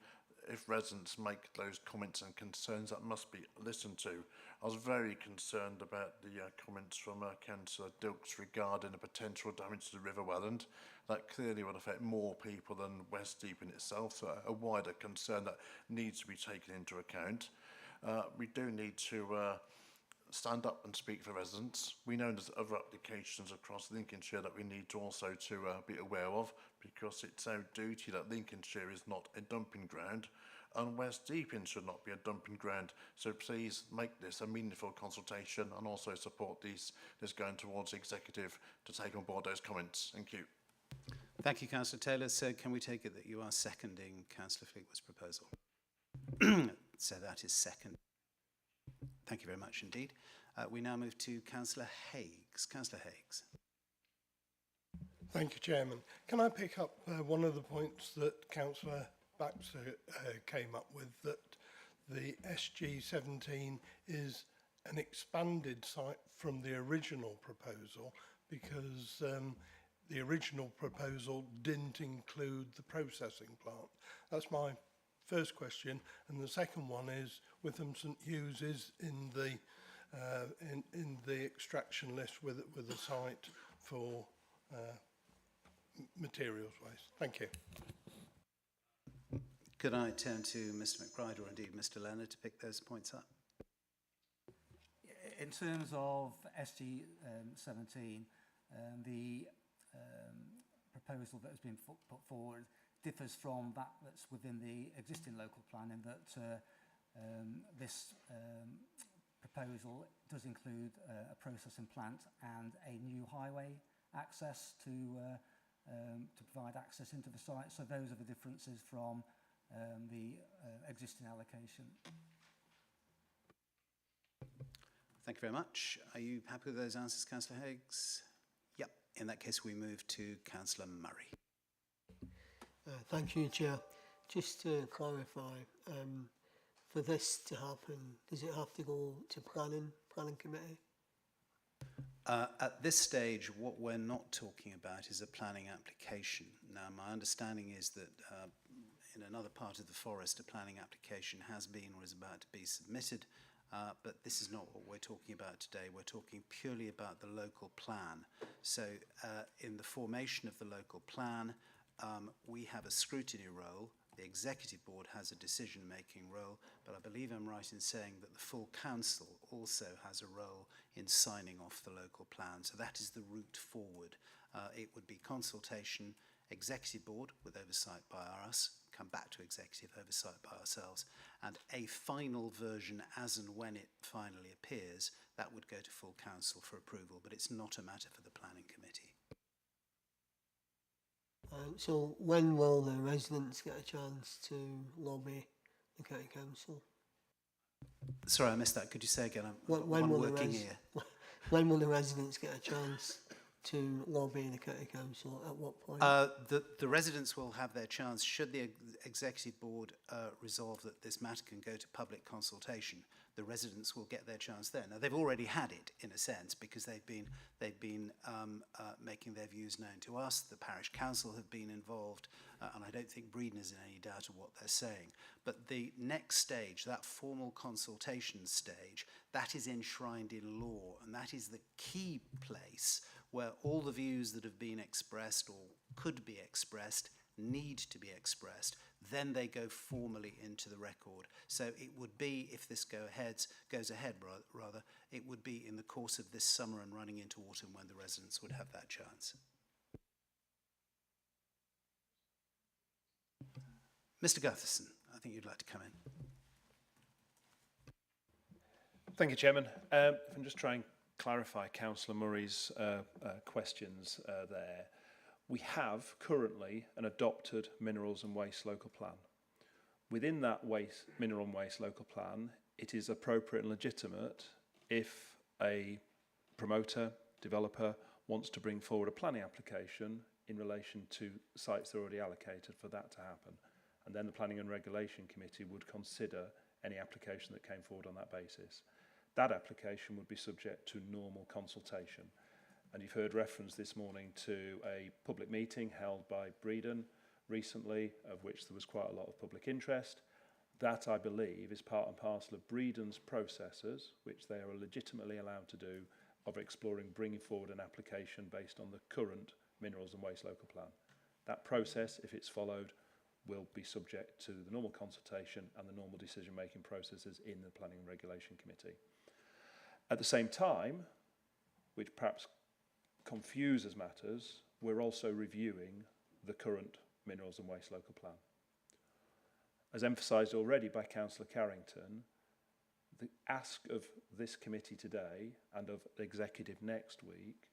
if residents make those comments and concerns, that must be listened to. I was very concerned about the comments from Councillor Dilks regarding the potential damage to the River Welland. That clearly would affect more people than West Deeping itself, so a wider concern that needs to be taken into account. We do need to stand up and speak for residents. We know there's other applications across Lincolnshire that we need to also be aware of, because it's our duty that Lincolnshire is not a dumping ground and West Deeping should not be a dumping ground. So please make this a meaningful consultation and also support this going towards the executive to take on board those comments. Thank you. Thank you, Councillor Taylor. So can we take it that you are seconding Councillor Fleetwood's proposal? So that is second. Thank you very much indeed. We now move to Councillor Higgs. Councillor Higgs. Thank you, Chairman. Can I pick up one of the points that Councillor Baxter came up with, that the SG17 is an expanded site from the original proposal, because the original proposal didn't include the processing plant? That's my first question. And the second one is, Witham St Hughes is in the extraction list with a site for materials waste. Thank you. Could I turn to Mr McBride or indeed Mr Leonard to pick those points up? In terms of SG17, the proposal that has been put forward differs from that that's within the existing local plan, in that this proposal does include a processing plant and a new highway access to provide access into the site. So those are the differences from the existing allocation. Thank you very much. Are you happy with those answers, Councillor Higgs? Yep. In that case, we move to Councillor Murray. Thank you, Chair. Just to clarify, for this to happen, does it have to go to planning committee? At this stage, what we're not talking about is a planning application. Now, my understanding is that in another part of the forest, a planning application has been or is about to be submitted, but this is not what we're talking about today. We're talking purely about the local plan. So in the formation of the local plan, we have a scrutiny role. The executive board has a decision-making role, but I believe I'm right in saying that the full council also has a role in signing off the local plan. So that is the route forward. It would be consultation, executive board with oversight by us, come back to executive oversight by ourselves, and a final version as and when it finally appears, that would go to full council for approval, but it's not a matter for the planning committee. So when will the residents get a chance to lobby the county council? Sorry, I missed that. Could you say again? When will the residents get a chance to lobby the county council? At what point? The residents will have their chance should the executive board resolve that this matter can go to public consultation. The residents will get their chance then. Now, they've already had it in a sense, because they've been making their views known to us. The parish council have been involved, and I don't think Breedon is in any doubt of what they're saying. But the next stage, that formal consultation stage, that is enshrined in law, and that is the key place where all the views that have been expressed or could be expressed need to be expressed, then they go formally into the record. So it would be, if this goes ahead, it would be in the course of this summer and running into autumn when the residents would have that chance. Mr. Gutherson, I think you'd like to come in. Thank you, Chairman. If I can just try and clarify Councillor Murray's questions there. We have currently an adopted minerals and waste local plan. Within that mineral and waste local plan, it is appropriate and legitimate if a promoter, developer wants to bring forward a planning application in relation to sites that are already allocated for that to happen. And then the Planning and Regulation Committee would consider any application that came forward on that basis. That application would be subject to normal consultation. And you've heard reference this morning to a public meeting held by Breedon recently, of which there was quite a lot of public interest. That, I believe, is part and parcel of Breedon's processes, which they are legitimately allowed to do, of exploring bringing forward an application based on the current minerals and waste local plan. That process, if it's followed, will be subject to the normal consultation and the normal decision-making processes in the Planning and Regulation Committee. At the same time, which perhaps confuses matters, we're also reviewing the current minerals and waste local plan. As emphasised already by Councillor Carrington, the ask of this committee today and of the executive next week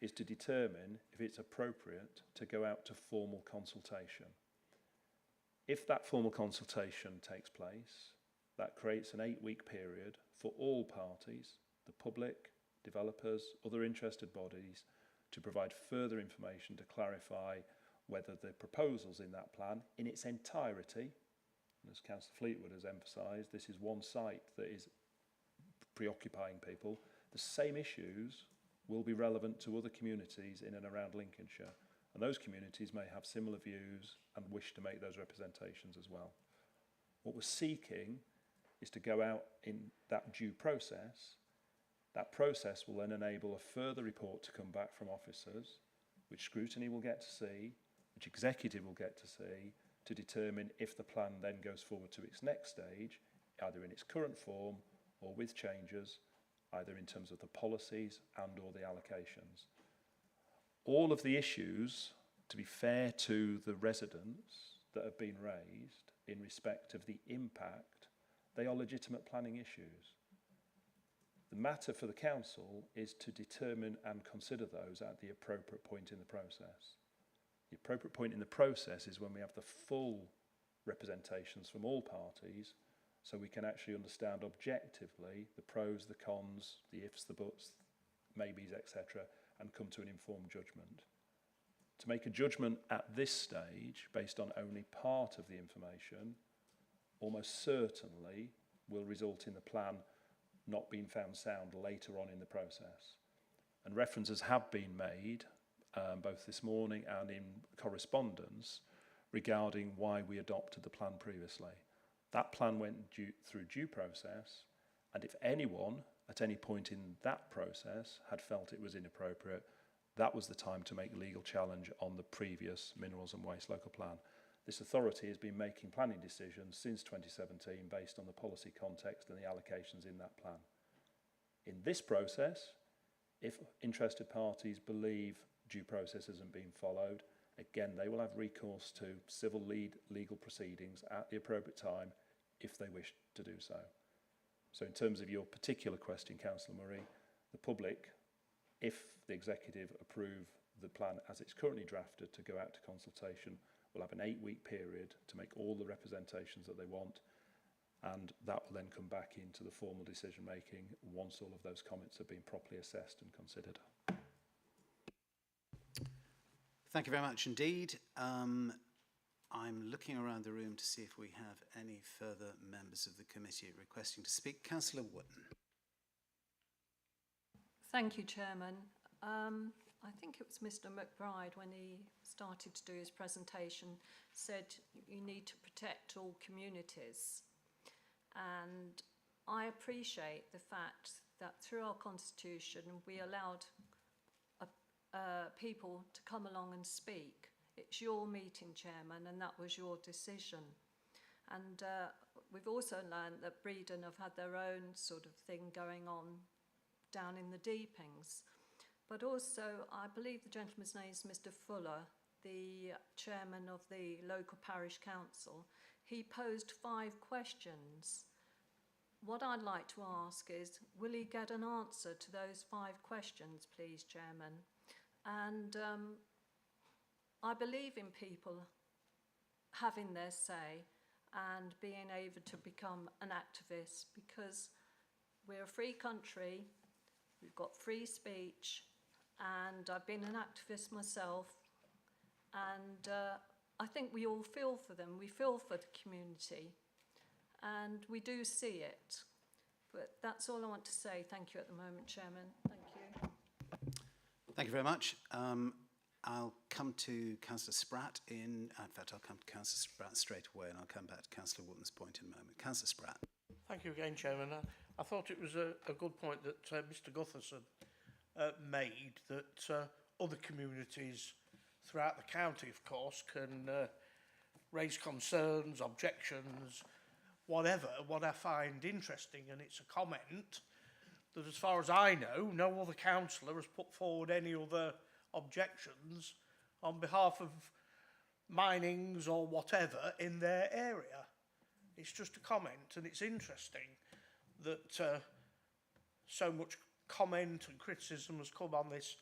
is to determine if it's appropriate to go out to formal consultation. If that formal consultation takes place, that creates an 8-week period for all parties, the public, developers, other interested bodies, to provide further information to clarify whether the proposals in that plan, in its entirety, and as Councillor Fleetwood has emphasised, this is one site that is preoccupying people, the same issues will be relevant to other communities in and around Lincolnshire. And those communities may have similar views and wish to make those representations as well. What we're seeking is to go out in that due process. That process will then enable a further report to come back from officers, which Scrutiny will get to see, which Executive will get to see, to determine if the plan then goes forward to its next stage, either in its current form or with changes, either in terms of the policies and or the allocations. All of the issues, to be fair to the residents that have been raised in respect of the impact, they are legitimate planning issues. The matter for the council is to determine and consider those at the appropriate point in the process. The appropriate point in the process is when we have the full representations from all parties, so we can actually understand objectively the pros, the cons, the ifs, the buts, maybes, etc., and come to an informed judgment. To make a judgment at this stage, based on only part of the information, almost certainly will result in the plan not being found sound later on in the process. And references have been made, both this morning and in correspondence, regarding why we adopted the plan previously. That plan went through due process, and if anyone at any point in that process had felt it was inappropriate, that was the time to make a legal challenge on the previous minerals and waste local plan. This authority has been making planning decisions since 2017 based on the policy context and the allocations in that plan. In this process, if interested parties believe due process hasn't been followed, again, they will have recourse to civil legal proceedings at the appropriate time if they wish to do so. So in terms of your particular question, Councillor Murray, the public, if the executive approve the plan as it's currently drafted to go out to consultation, will have an 8-week period to make all the representations that they want, and that will then come back into the formal decision making once all of those comments have been properly assessed and considered. Thank you very much indeed. I'm looking around the room to see if we have any further members of the committee requesting to speak. Councillor Wotton. Thank you, Chairman. I think it was Mr McBride, when he started to do his presentation, said you need to protect all communities. And I appreciate the fact that through our constitution we allowed people to come along and speak It's your meeting, Chairman, and that was your decision. And we've also learned that Breedon have had their own sort of thing going on down in the Deepings. But also, I believe the gentleman's name is Mr. Fuller, the chairman of the local parish council. He posed 5 questions. What I'd like to ask is, will he get an answer to those 5 questions, please, Chairman? And I believe in people having their say and being able to become an activist, because we're a free country, we've got free speech, and I've been an activist myself, and I think we all feel for them. We feel for the community, and we do see it. But that's all I want to say. Thank you at the moment, Chairman. Thank you. Thank you very much. I'll come to Councillor Spratt in fact, I'll come to Councillor Spratt straight away, and I'll come back to Councillor Wootton's point in a moment. Councillor Spratt. Thank you again, Chairman. I thought it was a good point that Mr Gutherson made, that other communities throughout the county, of course, can raise concerns, objections, whatever. What I find interesting, and it's a comment, that as far as I know, no other councillor has put forward any other objections on behalf of minings or whatever in their area. It's just a comment, and it's interesting that so much comment and criticism has come on this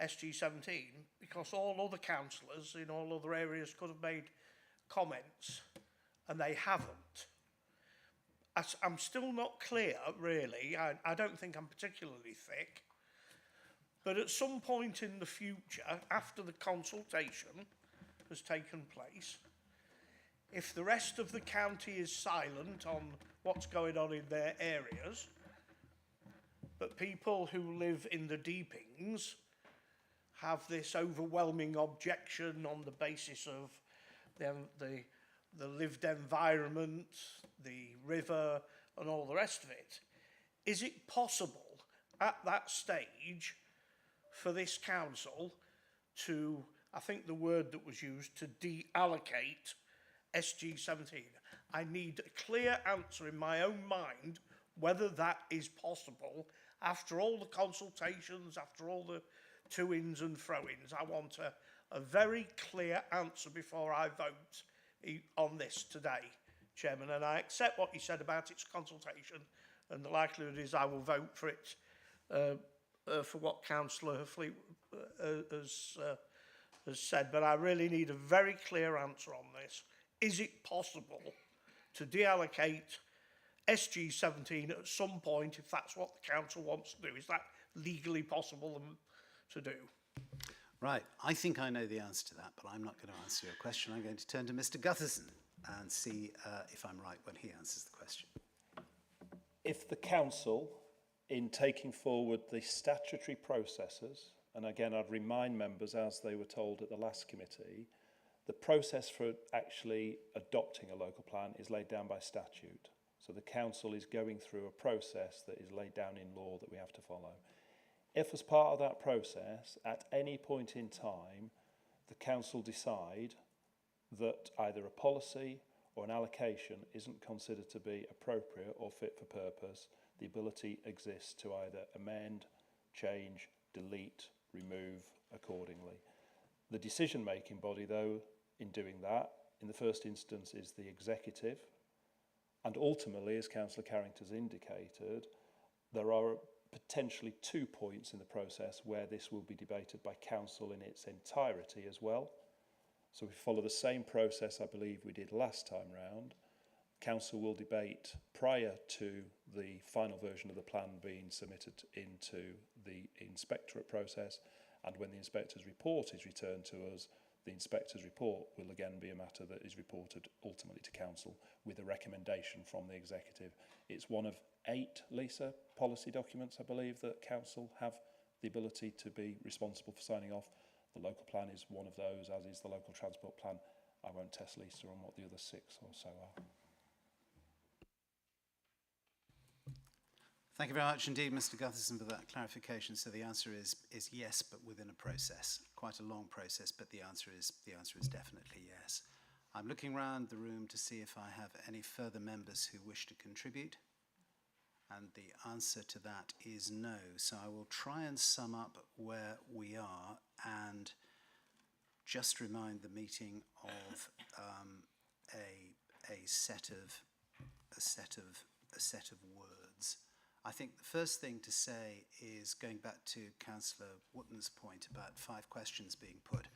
SG17, because all other councillors in all other areas could have made comments and they haven't. I'm still not clear, really. I don't think I'm particularly thick, but at some point in the future, after the consultation has taken place, if the rest of the county is silent on what's going on in their areas, but people who live in the Deepings have this overwhelming objection on the basis of the lived environment, the river, and all the rest of it, is it possible at that stage for this council to, I think the word that was used, to deallocate SG17? I need a clear answer in my own mind whether that is possible after all the consultations, after all the to-ins and fro-ins. I want a very clear answer before I vote on this today, Chairman, and I accept what you said about its consultation, and the likelihood is I will vote for it for what Councillor Fleet has said, but I really need a very clear answer on this. Is it possible to deallocate SG17 at some point, if that's what the council wants to do? Is that legally possible to do? Right, I think I know the answer to that, but I'm not going to answer your question. I'm going to turn to Mr Gutherson and see if I'm right when he answers the question. If the council, in taking forward the statutory processes, and again I'd remind members, as they were told at the last committee, the process for actually adopting a local plan is laid down by statute. So the council is going through a process that is laid down in law that we have to follow. If as part of that process, at any point in time, the council decide that either a policy or an allocation isn't considered to be appropriate or fit for purpose, the ability exists to either amend, change, delete, remove accordingly. The decision-making body, though, in doing that, in the first instance, is the executive. And ultimately, as Councillor Carrington's indicated, there are potentially 2 points in the process where this will be debated by council in its entirety as well. So we follow the same process I believe we did last time round. Council will debate prior to the final version of the plan being submitted into the inspectorate process, and when the inspector's report is returned to us, the inspector's report will again be a matter that is reported ultimately to council with a recommendation from the executive. It's one of 8, Lisa, policy documents, I believe, that council have the ability to be responsible for signing off. The local plan is one of those, as is the local transport plan. I won't test Lisa on what the other 6 or so are. Thank you very much indeed, Mr. Gutherson, for that clarification. So the answer is yes, but within a process. Quite a long process, but the answer is definitely yes. I'm looking around the room to see if I have any further members who wish to contribute. And the answer to that is no. So I will try and sum up where we are and just remind the meeting of a set of words. I think the first thing to say is, going back to Councillor Wootton's point about 5 questions being put,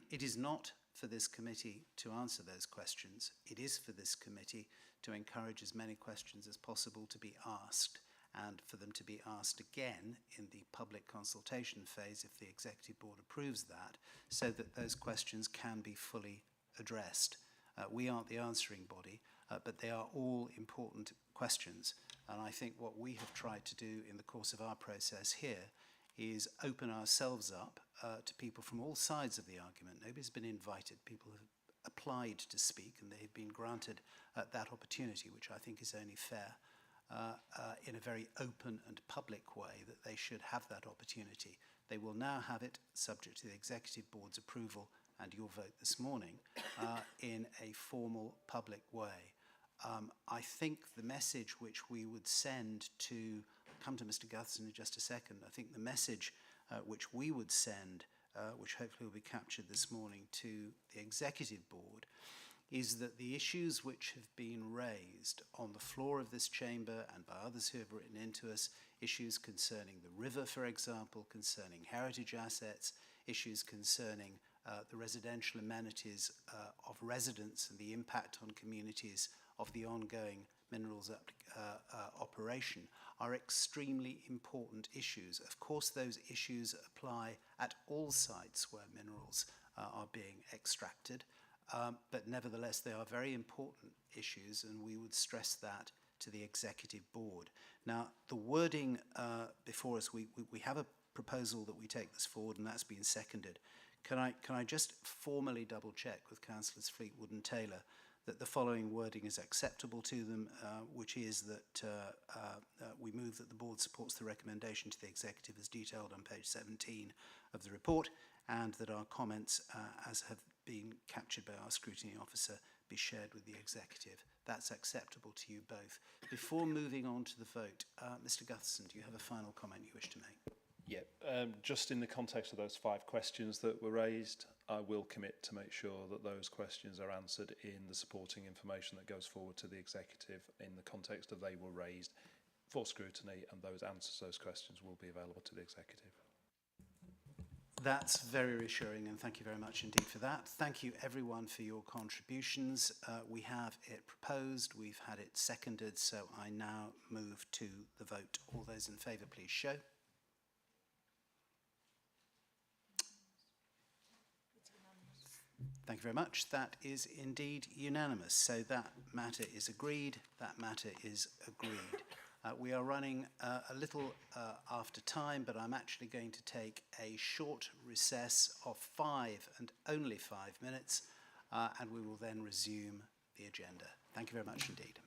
it is not for this committee to answer those questions. It is for this committee to encourage as many questions as possible to be asked, and for them to be asked again in the public consultation phase if the Executive Board approves that, so that those questions can be fully addressed. We aren't the answering body, but they are all important questions. And I think what we have tried to do in the course of our process here is open ourselves up to people from all sides of the argument. Nobody's been invited. People have applied to speak, and they have been granted that opportunity, which I think is only fair, in a very open and public way, that they should have that opportunity. They will now have it, subject to the Executive Board's approval and your vote this morning, in a formal public way. I think the message which we would send to, I'll come to Mr. Gutherson in just a second, I think the message which we would send, which hopefully will be captured this morning to the Executive Board, is that the issues which have been raised on the floor of this chamber and by others who have written into us, issues concerning the river, for example, concerning heritage assets, issues concerning the residential amenities of residents and the impact on communities of the ongoing minerals operation, are extremely important issues. Of course, those issues apply at all sites where minerals are being extracted, but nevertheless they are very important issues, and we would stress that to the Executive Board. Now, the wording before us, we have a proposal that we take this forward, and that's been seconded. Can I just formally double check with Councillors Fleetwood and Taylor that the following wording is acceptable to them, which is that we move that the Board supports the recommendation to the Executive as detailed on page 17 of the report, and that our comments, as have been captured by our scrutiny officer, be shared with the Executive. That's acceptable to you both. Before moving on to the vote, Mr. Gutherson, do you have a final comment you wish to make? Yeah, just in the context of those 5 questions that were raised, I will commit to make sure that those questions are answered in the supporting information that goes forward to the Executive in the context of they were raised for scrutiny, and those answers to those questions will be available to the Executive. That's very reassuring, and thank you very much indeed for that. Thank you everyone for your contributions. We have it proposed, we've had it seconded, so I now move to the vote. All those in favour, please show. Thank you very much. That is indeed unanimous. So that matter is agreed. That matter is agreed. We are running a little after time, but I'm actually going to take a short recess of 5 and only 5 minutes, and we will then resume the agenda. Thank you very much indeed.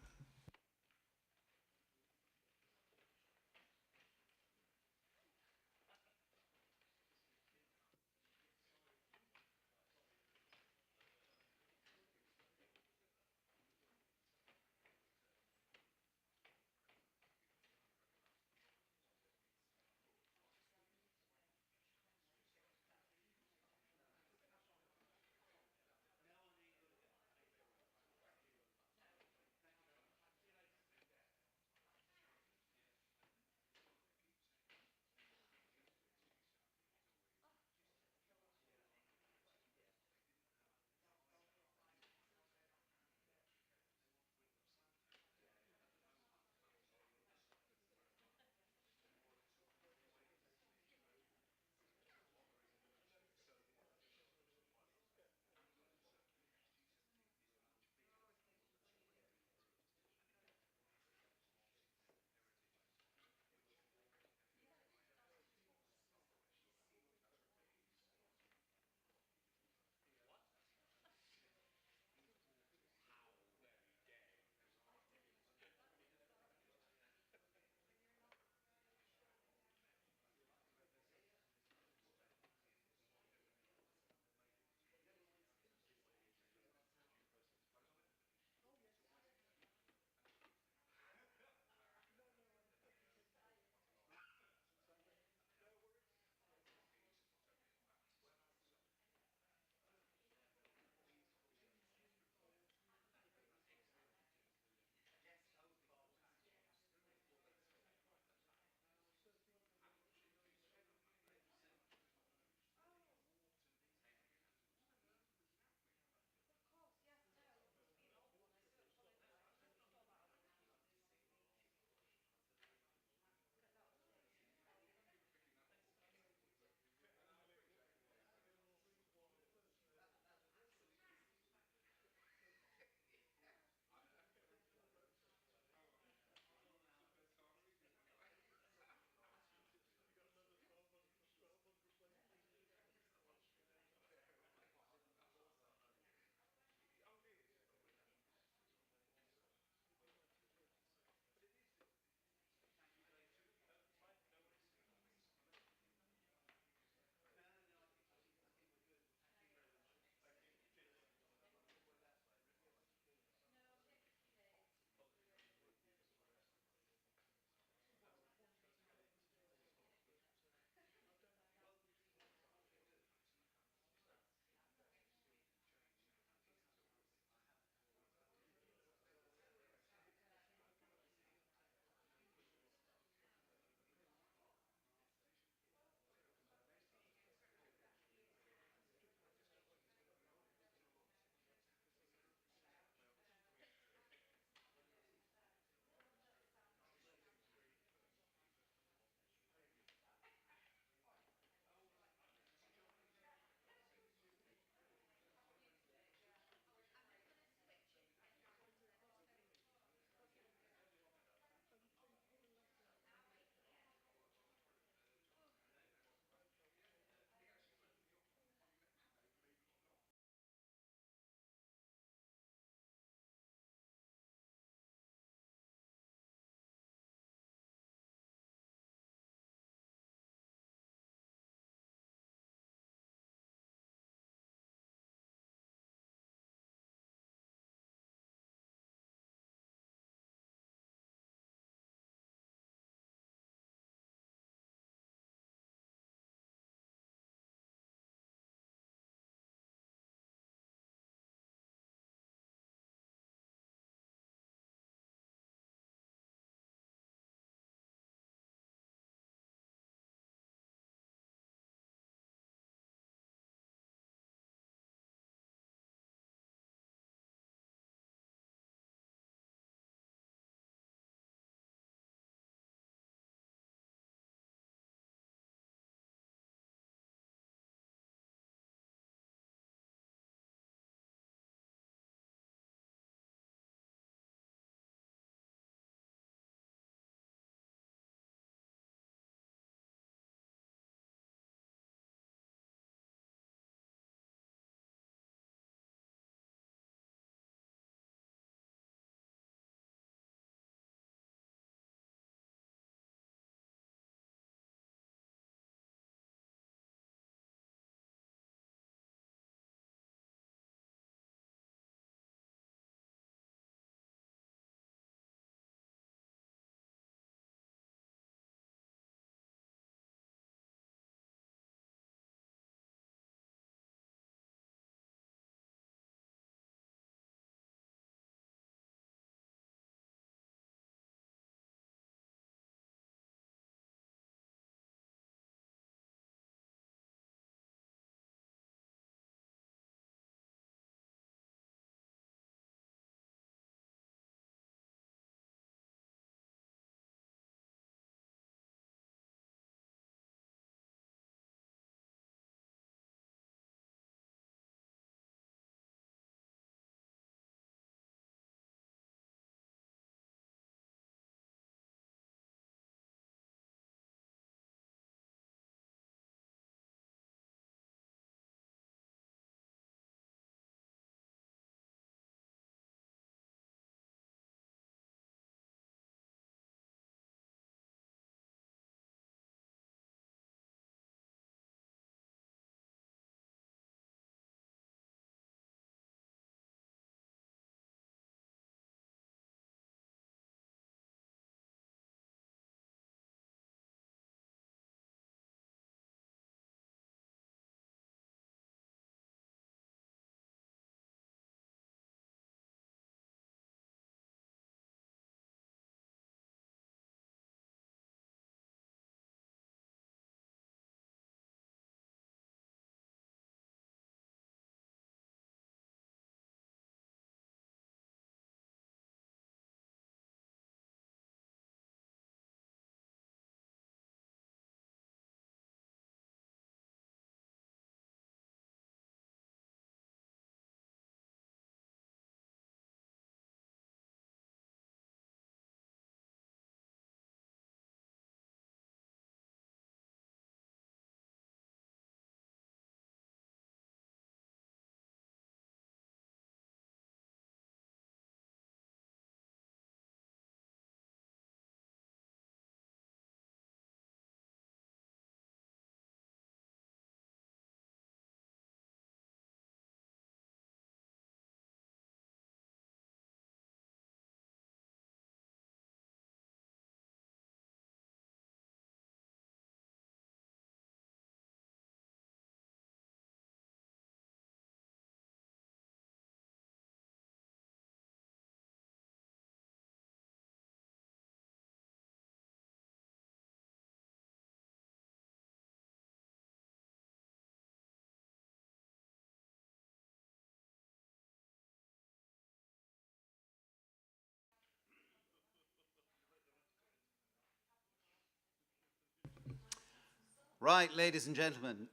Right, ladies and gentlemen,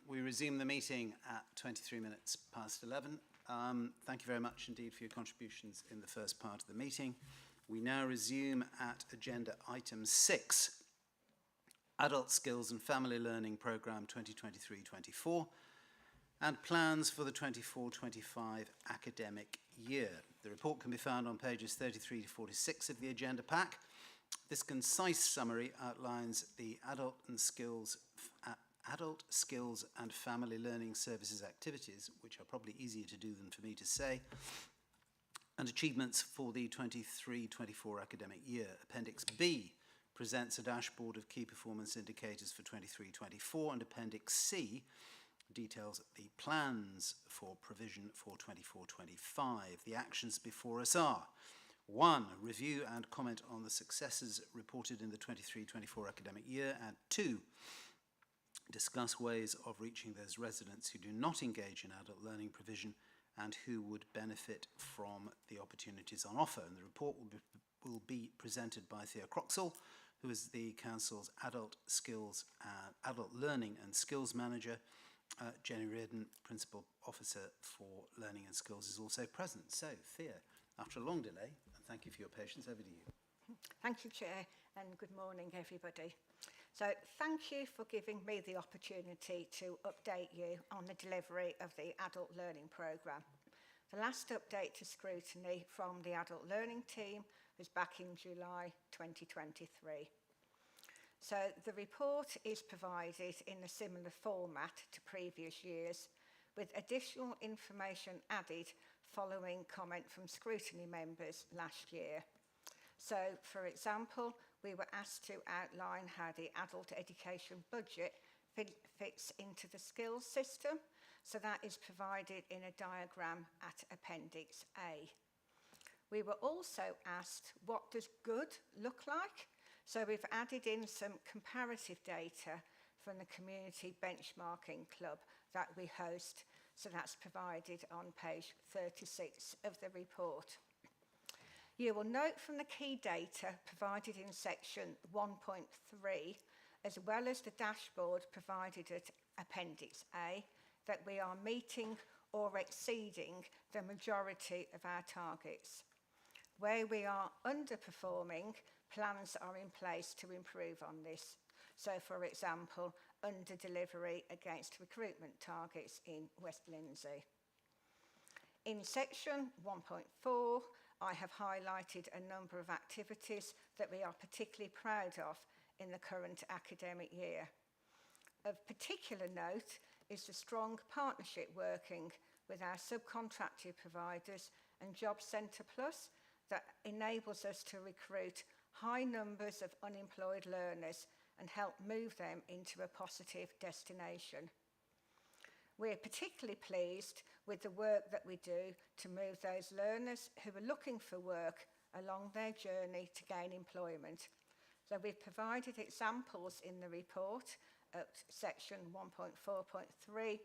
we resume the meeting at 23 minutes past 11. Thank you very much indeed for your contributions in the first part of the meeting. We now resume at agenda item 6, Adult Skills and Family Learning Programme 2023-24, and plans for the 24-25 academic year. The report can be found on pages 33 to 46 of the agenda pack. This concise summary outlines the adult skills and family learning services activities, which are probably easier to do than for me to say, and achievements for the 23-24 academic year. Appendix B presents a dashboard of key performance indicators for 23-24, and Appendix C details the plans for provision for 24-25. The actions before us are: 1, review and comment on the successes reported in the 23-24 academic year, and 2, discuss ways of reaching those residents who do not engage in adult learning provision and who would benefit from the opportunities on offer. And the report will be presented by Thea Croxall, who is the Council's Adult Learning and Skills Manager. Jenny Reardon, Principal Officer for Learning and Skills, is also present. So, Thea, after a long delay, and thank you for your patience, over to you. Thank you, Chair, and good morning, everybody. So, thank you for giving me the opportunity to update you on the delivery of the Adult Learning Programme. The last update to Scrutiny from the Adult Learning team was back in July 2023. So the report is provided in a similar format to previous years, with additional information added following comment from Scrutiny members last year. So, for example, we were asked to outline how the adult education budget fits into the skills system. So that is provided in a diagram at Appendix A. We were also asked, what does good look like? So we've added in some comparative data from the Community Benchmarking Club that we host. So that's provided on page 36 of the report. You will note from the key data provided in section 1.3, as well as the dashboard provided at Appendix A, that we are meeting or exceeding the majority of our targets. Where we are underperforming, plans are in place to improve on this. So, for example, under-delivery against recruitment targets in West Lindsey. In section 1.4, I have highlighted a number of activities that we are particularly proud of in the current academic year. Of particular note is the strong partnership working with our subcontracted providers and Job Centre Plus that enables us to recruit high numbers of unemployed learners and help move them into a positive destination. We're particularly pleased with the work that we do to move those learners who are looking for work along their journey to gain employment. So we've provided examples in the report at section 1.4.3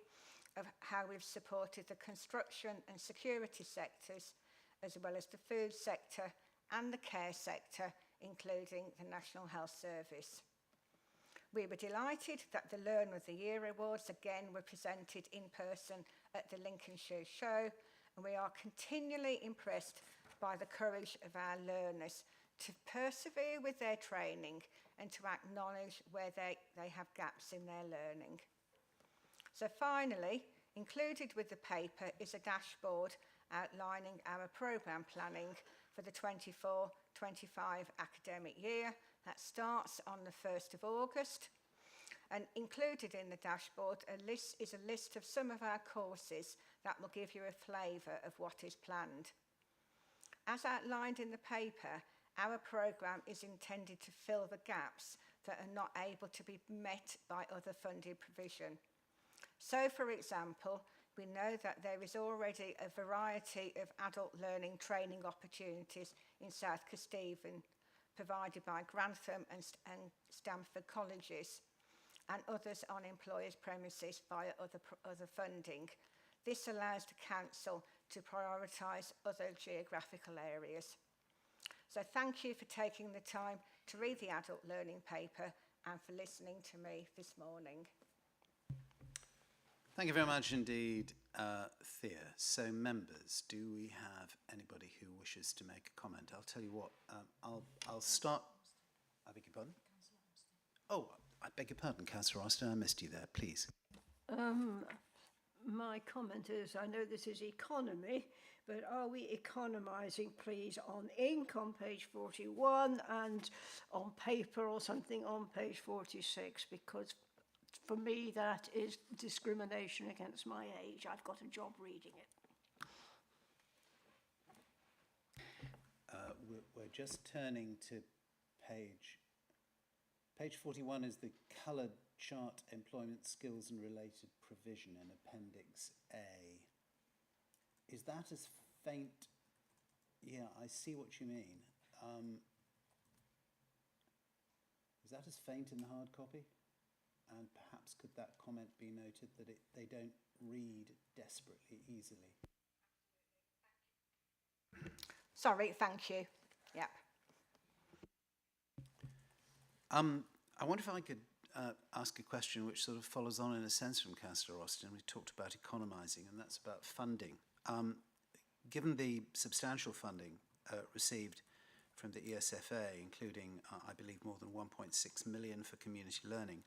of how we've supported the construction and security sectors, as well as the food sector and the care sector, including the National Health Service. We were delighted that the Learner of the Year awards again were presented in person at the Lincolnshire show, and we are continually impressed by the courage of our learners to persevere with their training and to acknowledge where they have gaps in their learning. So finally, included with the paper is a dashboard outlining our programme planning for the 24-25 academic year. That starts on the 1st of August. And included in the dashboard is a list of some of our courses that will give you a flavour of what is planned. As outlined in the paper, our programme is intended to fill the gaps that are not able to be met by other funded provision. So, for example, we know that there is already a variety of adult learning training opportunities in South Kesteven, provided by Grantham and Stamford colleges, and others on employers' premises via other funding. This allows the council to prioritise other geographical areas. So thank you for taking the time to read the adult learning paper, and for listening to me this morning. Thank you very much indeed, Thea. So, members, do we have anybody who wishes to make a comment? I'll tell you what, I'll start. I beg your pardon? Oh, I beg your pardon, Councillor Austin, I missed you there, please. My comment is, I know this is economy, but are we economising, please, on ink on page 41 and on paper or something on page 46? Because for me, that is discrimination against my age. I've got a job reading it. We're just turning to page 41 is the coloured chart employment skills and related provision in Appendix A. Is that as faint? Yeah, I see what you mean. Is that as faint in the hard copy? And perhaps could that comment be noted that they don't read desperately easily? Sorry, thank you. Yep. I wonder if I could ask a question which sort of follows on in a sense from Councillor Austin. We talked about economising, and that's about funding. Given the substantial funding received from the ESFA, including, I believe, more than 1.6 million for community learning,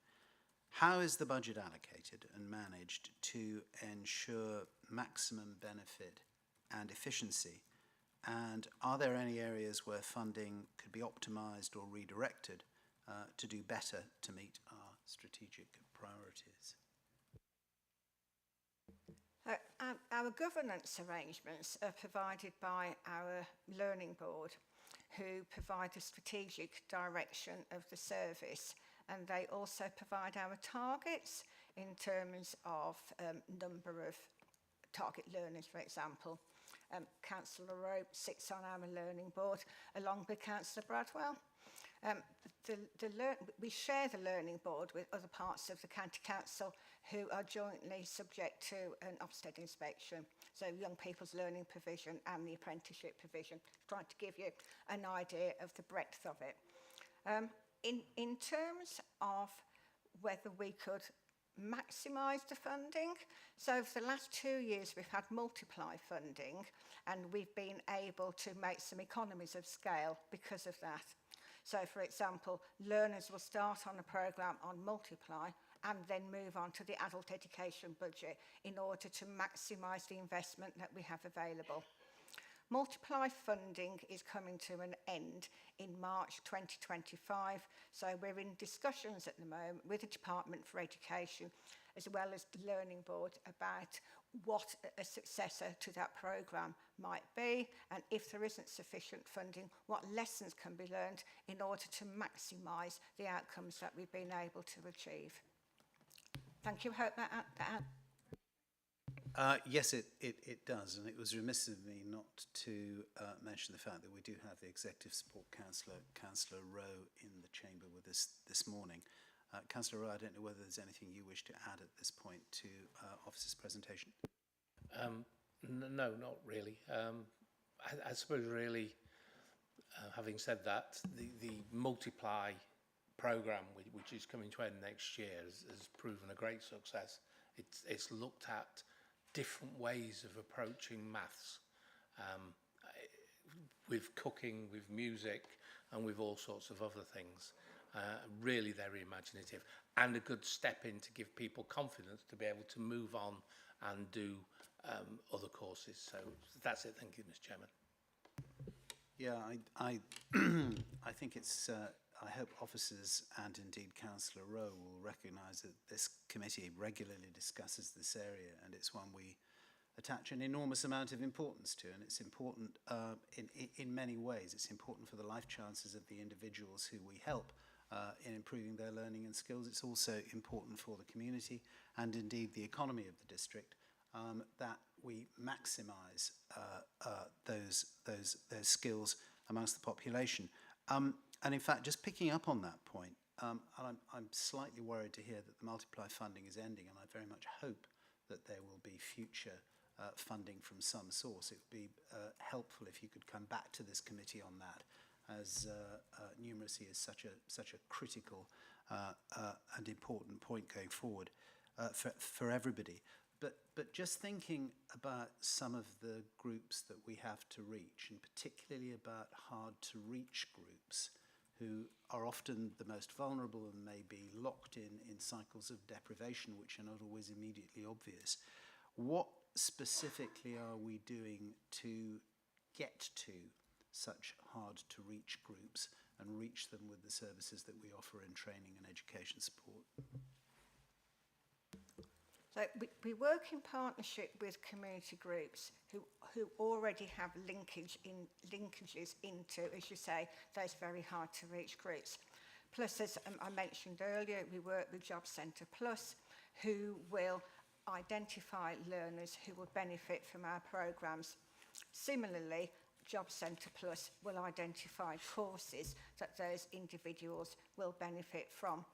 how is the budget allocated and managed to ensure maximum benefit and efficiency? And are there any areas where funding could be optimised or redirected to do better to meet our strategic priorities? Our governance arrangements are provided by our learning board, who provide the strategic direction of the service, and they also provide our targets in terms of number of target learners, for example. Councillor Rowe sits on our learning board along with Councillor Bradwell. We share the learning board with other parts of the County Council who are jointly subject to an Ofsted inspection, so young people's learning provision and the apprenticeship provision, trying to give you an idea of the breadth of it. In terms of whether we could maximise the funding, so for the last 2 years we've had multiply funding, and we've been able to make some economies of scale because of that. So, for example, learners will start on a programme on multiply and then move on to the adult education budget in order to maximise the investment that we have available. Multiply funding is coming to an end in March 2025, so we're in discussions at the moment with the Department for Education as well as the Learning Board about what a successor to that programme might be, and if there isn't sufficient funding, what lessons can be learned in order to maximise the outcomes that we've been able to achieve. Thank you. I hope that Yes, it does, and it was remiss of me not to mention the fact that we do have the Executive Support Councillor, Councillor Rowe, in the chamber with us this morning. Councillor Rowe, I don't know whether there's anything you wish to add at this point to Officer's presentation. No, not really. I suppose really, having said that, the multiply programme, which is coming to end next year, has proven a great success. It's looked at different ways of approaching maths, with cooking, with music, and with all sorts of other things. Really very imaginative, and a good step in to give people confidence to be able to move on and do other courses. So that's it. Thank you, Mr. Chairman. Yeah, I think it's, I hope officers and indeed Councillor Rowe will recognise that this committee regularly discusses this area, and it's one we attach an enormous amount of importance to, and it's important in many ways. It's important for the life chances of the individuals who we help in improving their learning and skills. It's also important for the community and indeed the economy of the district that we maximise those skills amongst the population. And in fact, just picking up on that point, and I'm slightly worried to hear that the multiply funding is ending, and I very much hope that there will be future funding from some source. It would be helpful if you could come back to this committee on that as numeracy is such a critical and important point going forward for everybody. But just thinking about some of the groups that we have to reach, and particularly about hard to reach groups who are often the most vulnerable and may be locked in cycles of deprivation which are not always immediately obvious. What specifically are we doing to get to such hard to reach groups and reach them with the services that we offer in training and education support? So we work in partnership with community groups who already have linkages into, as you say, those very hard to reach groups. Plus, as I mentioned earlier, we work with Job Centre Plus, who will identify learners who will benefit from our programmes. Similarly, Job Centre Plus will identify courses that those individuals will benefit from.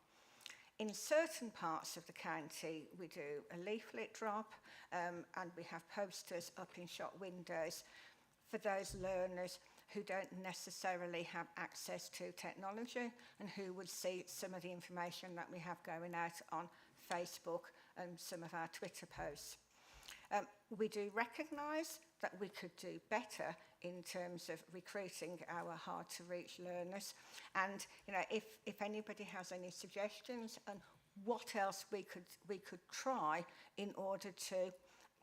In certain parts of the county, we do a leaflet drop and we have posters up in shop windows for those learners who don't necessarily have access to technology and who would see some of the information that we have going out on Facebook and some of our Twitter posts. We do recognise that we could do better in terms of recruiting our hard-to-reach learners. And if anybody has any suggestions on what else we could try in order to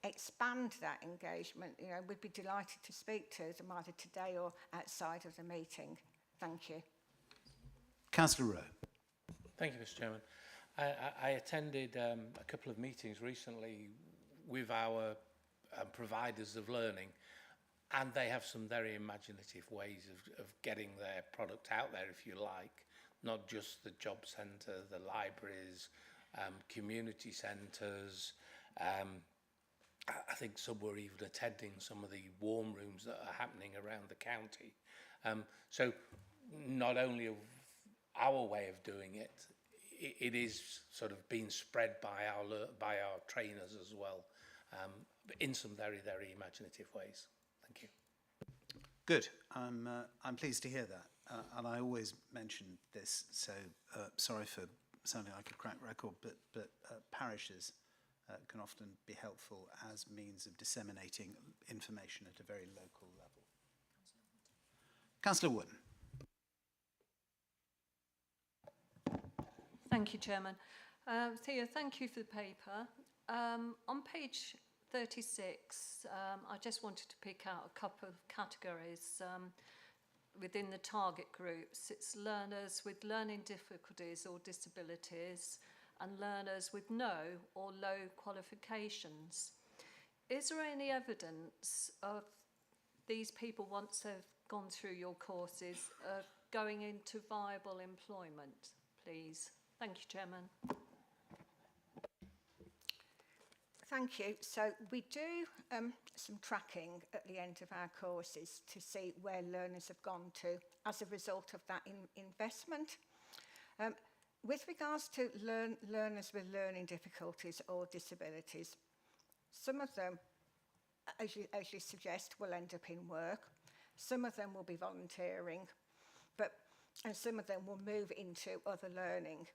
expand that engagement, we'd be delighted to speak to them either today or outside of the meeting. Thank you. Councillor Rowe. Thank you, Mr. Chairman. I attended a couple of meetings recently with our providers of learning, and they have some very imaginative ways of getting their product out there, if you like, not just the job centre, the libraries, community centres. I think some were even attending some of the warm rooms that are happening around the county. So not only of our way of doing it, it is sort of being spread by our trainers as well, in some very, very imaginative ways. Thank you. Good. I'm pleased to hear that, and I always mention this. So sorry for sounding like a cracked record, but parishes can often be helpful as means of disseminating information at a very local level. Councillor Wood. Thank you, Chairman. Thea, thank you for the paper. On page 36, I just wanted to pick out a couple of categories within the target groups. It's learners with learning difficulties or disabilities and learners with no or low qualifications. Is there any evidence of these people, once they've gone through your courses, going into viable employment, please? Thank you, Chairman. Thank you. So we do some tracking at the end of our courses to see where learners have gone to as a result of that investment. With regards to learners with learning difficulties or disabilities, some of them, as you suggest, will end up in work. Some of them will be volunteering, and some of them will move into other learning.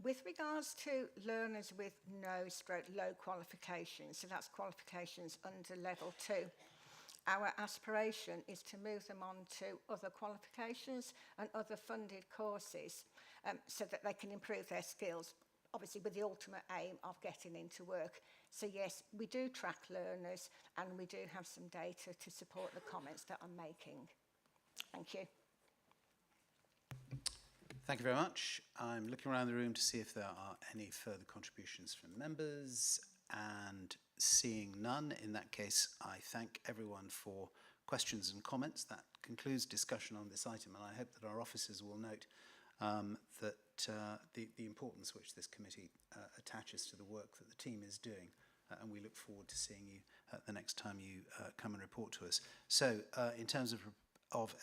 With regards to learners with no/low qualifications, so that's qualifications under level 2, our aspiration is to move them on to other qualifications and other funded courses so that they can improve their skills, obviously with the ultimate aim of getting into work. So yes, we do track learners and we do have some data to support the comments that I'm making. Thank you. Thank you very much. I'm looking around the room to see if there are any further contributions from members, and seeing none, in that case, I thank everyone for questions and comments. That concludes discussion on this item, and I hope that our officers will note that the importance which this committee attaches to the work that the team is doing, and we look forward to seeing you the next time you come and report to us. So, in terms of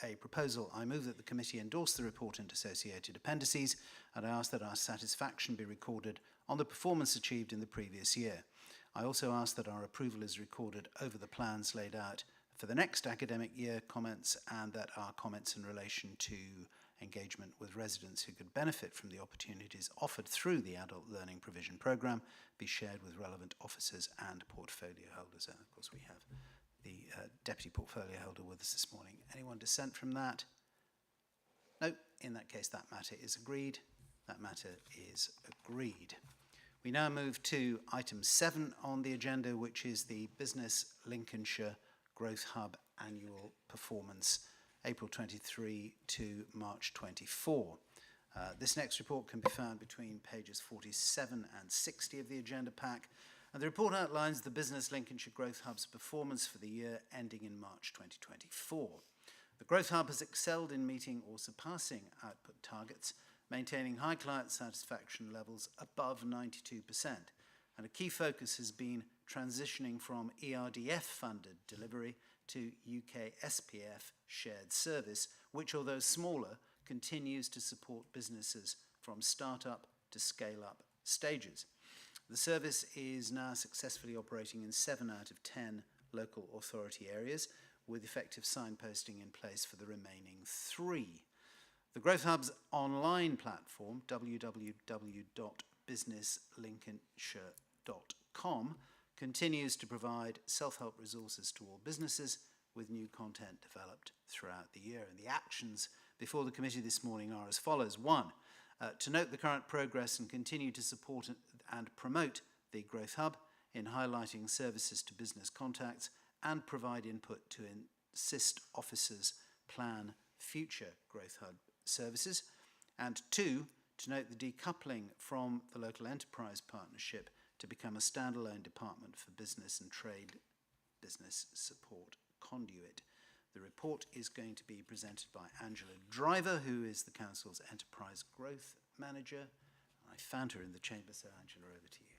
a proposal, I move that the committee endorse the report and associated appendices, and I ask that our satisfaction be recorded on the performance achieved in the previous year. I also ask that our approval is recorded over the plans laid out for the next academic year comments, and that our comments in relation to engagement with residents who could benefit from the opportunities offered through the Adult Learning Provision Programme be shared with relevant officers and portfolio holders. And of course we have the Deputy Portfolio Holder with us this morning. Anyone dissent from that? No. In that case, that matter is agreed. That matter is agreed. We now move to item 7 on the agenda, which is the Business Lincolnshire Growth Hub Annual Performance, April 23 to March 24. This next report can be found between pages 47 and 60 of the agenda pack, and the report outlines the Business Lincolnshire Growth Hub's performance for the year ending in March 2024. The Growth Hub has excelled in meeting or surpassing output targets, maintaining high client satisfaction levels above 92%, and a key focus has been transitioning from ERDF-funded delivery to UK SPF shared service, which, although smaller, continues to support businesses from start-up to scale-up stages. The service is now successfully operating in 7 out of 10 local authority areas, with effective signposting in place for the remaining 3. The Growth Hub's online platform, www.businesslincolnshire.com, continues to provide self-help resources to all businesses, with new content developed throughout the year. And the actions before the committee this morning are as follows. 1, to note the current progress and continue to support and promote the Growth Hub in highlighting services to business contacts and provide input to assist officers plan future Growth Hub services. And 2, to note the decoupling from the local enterprise partnership to become a standalone department for business and trade business support conduit. The report is going to be presented by Angela Driver, who is the Council's Enterprise Growth Manager. I found her in the chamber, so Angela, over to you.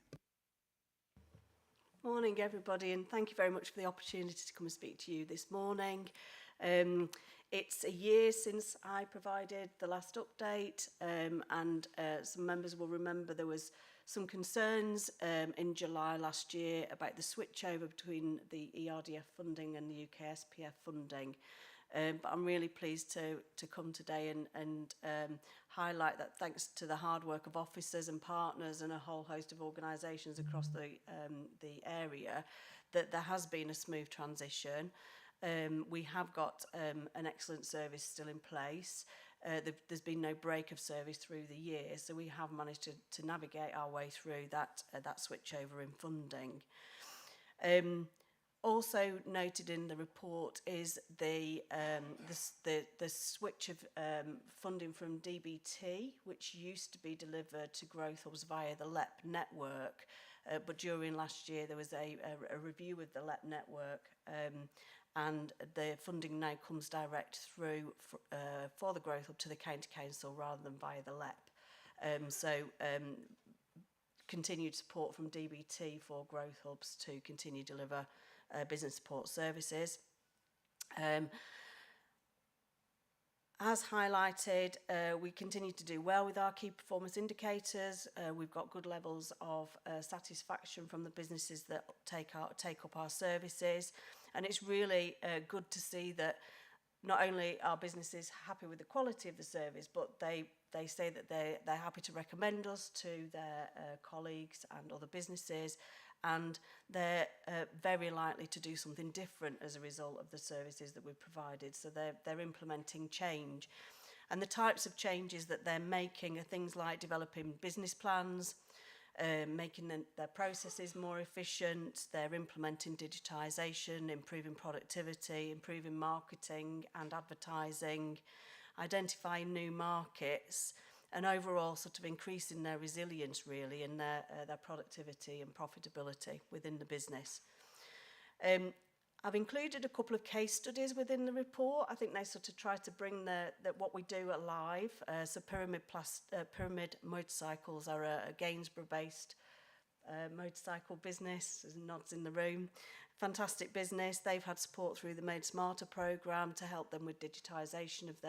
Morning, everybody, and thank you very much for the opportunity to come and speak to you this morning. It's a year since I provided the last update, and some members will remember there was some concerns in July last year about the switchover between the ERDF funding and the UK SPF funding. But I'm really pleased to come today and highlight that thanks to the hard work of officers and partners and a whole host of organisations across the area, that there has been a smooth transition. We have got an excellent service still in place. There's been no break of service through the year, so we have managed to navigate our way through that switchover in funding. Also noted in the report is the switch of funding from DBT, which used to be delivered to Growth Hubs via the LEP network, but during last year there was a review of the LEP network, and the funding now comes direct through for the Growth Hub to the County Council rather than via the LEP. Continued support from DBT for Growth Hubs to continue to deliver business support services. As highlighted, we continue to do well with our key performance indicators. We've got good levels of satisfaction from the businesses that take up our services, and it's really good to see that not only are businesses happy with the quality of the service, but they say that they're happy to recommend us to their colleagues and other businesses, and they're very likely to do something different as a result of the services that we've provided. So they're implementing change. And the types of changes that they're making are things like developing business plans, making their processes more efficient, they're implementing digitisation, improving productivity, improving marketing and advertising, identifying new markets, and overall sort of increasing their resilience really and their productivity and profitability within the business. I've included a couple of case studies within the report. I think they sort of try to bring what we do alive. So Pyramid Motorcycles are a Gainsborough-based motorcycle business. There's nods in the room. Fantastic business. They've had support through the Made Smarter programme to help them with digitisation of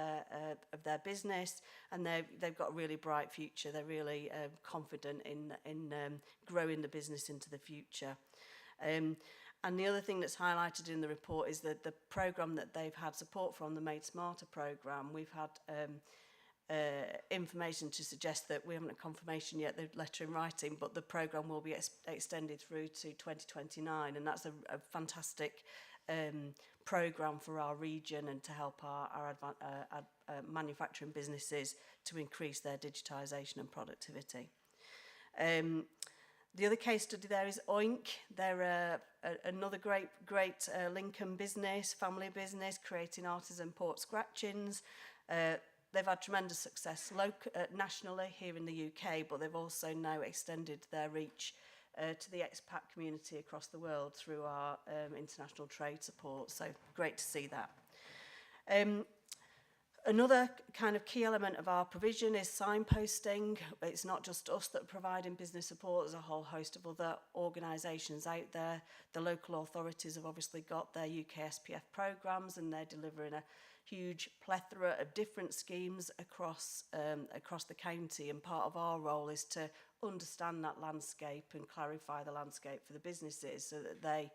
their business, and they've got a really bright future. They're really confident in growing the business into the future. And the other thing that's highlighted in the report is that the programme that they've had support from, the Made Smarter programme, we've had information to suggest that we haven't had confirmation yet, the letter in writing, but the programme will be extended through to 2029, and that's a fantastic programme for our region and to help our manufacturing businesses to increase their digitisation and productivity. The other case study there is Oink. They're another great Lincoln business, family business, creating artisan pork scratchings. They've had tremendous success nationally here in the UK, but they've also now extended their reach to the expat community across the world through our international trade support. So great to see that. Another kind of key element of our provision is signposting. It's not just us that are providing business support, there's a whole host of other organisations out there. The local authorities have obviously got their UK SPF programmes, and they're delivering a huge plethora of different schemes across the county, and part of our role is to understand that landscape and clarify the landscape for the businesses so that they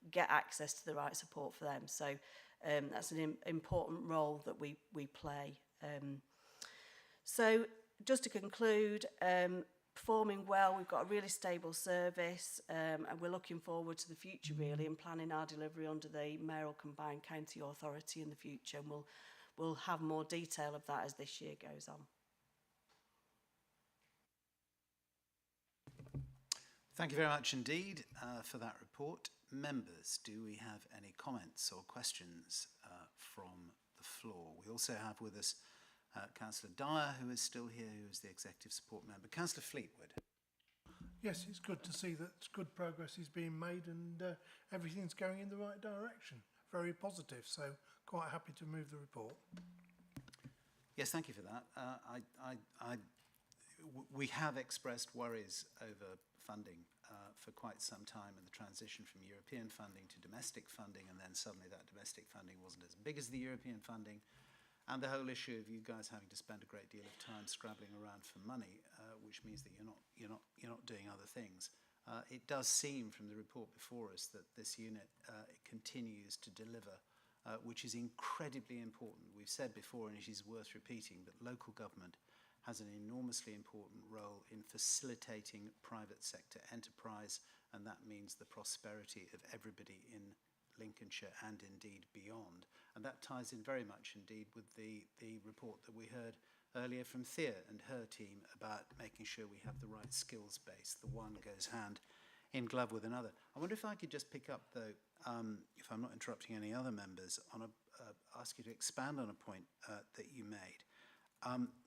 get access to the right support for them. So that's an important role that we play. So just to conclude, performing well, we've got a really stable service, and we're looking forward to the future really, and planning our delivery under the Mayoral Combined County Authority in the future, and we'll have more detail of that as this year goes on. Thank you very much indeed for that report. Members, do we have any comments or questions from the floor? We also have with us Councillor Dyer, who is still here, who is the Executive Support Member. Councillor Fleetwood. Yes, it's good to see that good progress is being made and everything's going in the right direction. Very positive, so quite happy to move the report. Yes, thank you for that. We have expressed worries over funding for quite some time, and the transition from European funding to domestic funding, and then suddenly that domestic funding wasn't as big as the European funding, and the whole issue of you guys having to spend a great deal of time scrabbling around for money, which means that you're not doing other things. It does seem from the report before us that this unit continues to deliver, which is incredibly important. We've said before, and it is worth repeating, that local government has an enormously important role in facilitating private sector enterprise, and that means the prosperity of everybody in Lincolnshire and indeed beyond. And that ties in very much indeed with the report that we heard earlier from Thea and her team about making sure we have the right skills base. The one goes hand in glove with another. I wonder if I could just pick up, though, if I'm not interrupting any other members, on ask you to expand on a point that you made.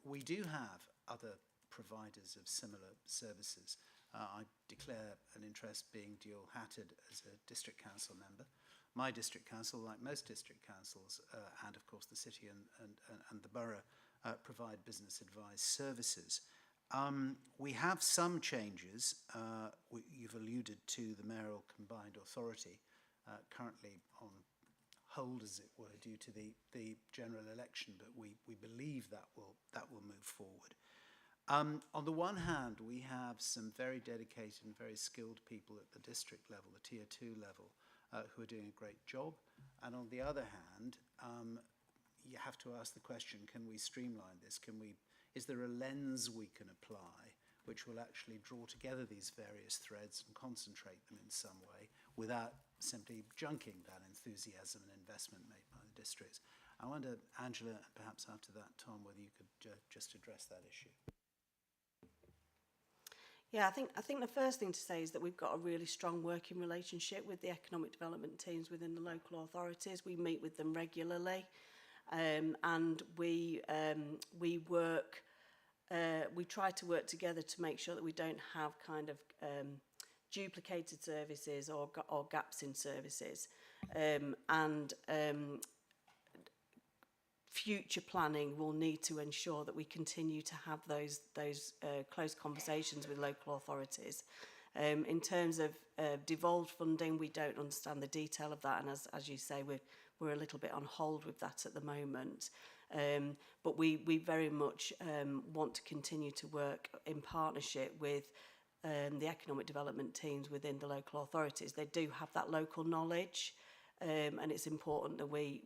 We do have other providers of similar services. I declare an interest being dual-hatted as a district council member. My district council, like most district councils, and of course the city and the borough, provide business advice services. We have some changes. You've alluded to the Mayoral Combined Authority, currently on hold, as it were, due to the general election, but we believe that will move forward. On the one hand, we have some very dedicated and very skilled people at the district level, the Tier 2 level, who are doing a great job. And on the other hand, you have to ask the question, can we streamline this? Is there a lens we can apply which will actually draw together these various threads and concentrate them in some way without simply junking that enthusiasm and investment made by the districts? I wonder, Angela, and perhaps after that, Tom, whether you could just address that issue. Yeah, I think the first thing to say is that we've got a really strong working relationship with the economic development teams within the local authorities. We meet with them regularly, and we work. We try to work together to make sure that we don't have kind of duplicated services or gaps in services, and future planning will need to ensure that we continue to have those close conversations with local authorities. In terms of devolved funding, we don't understand the detail of that, and as you say, we're a little bit on hold with that at the moment. But we very much want to continue to work in partnership with the economic development teams within the local authorities. They do have that local knowledge, and it's important that we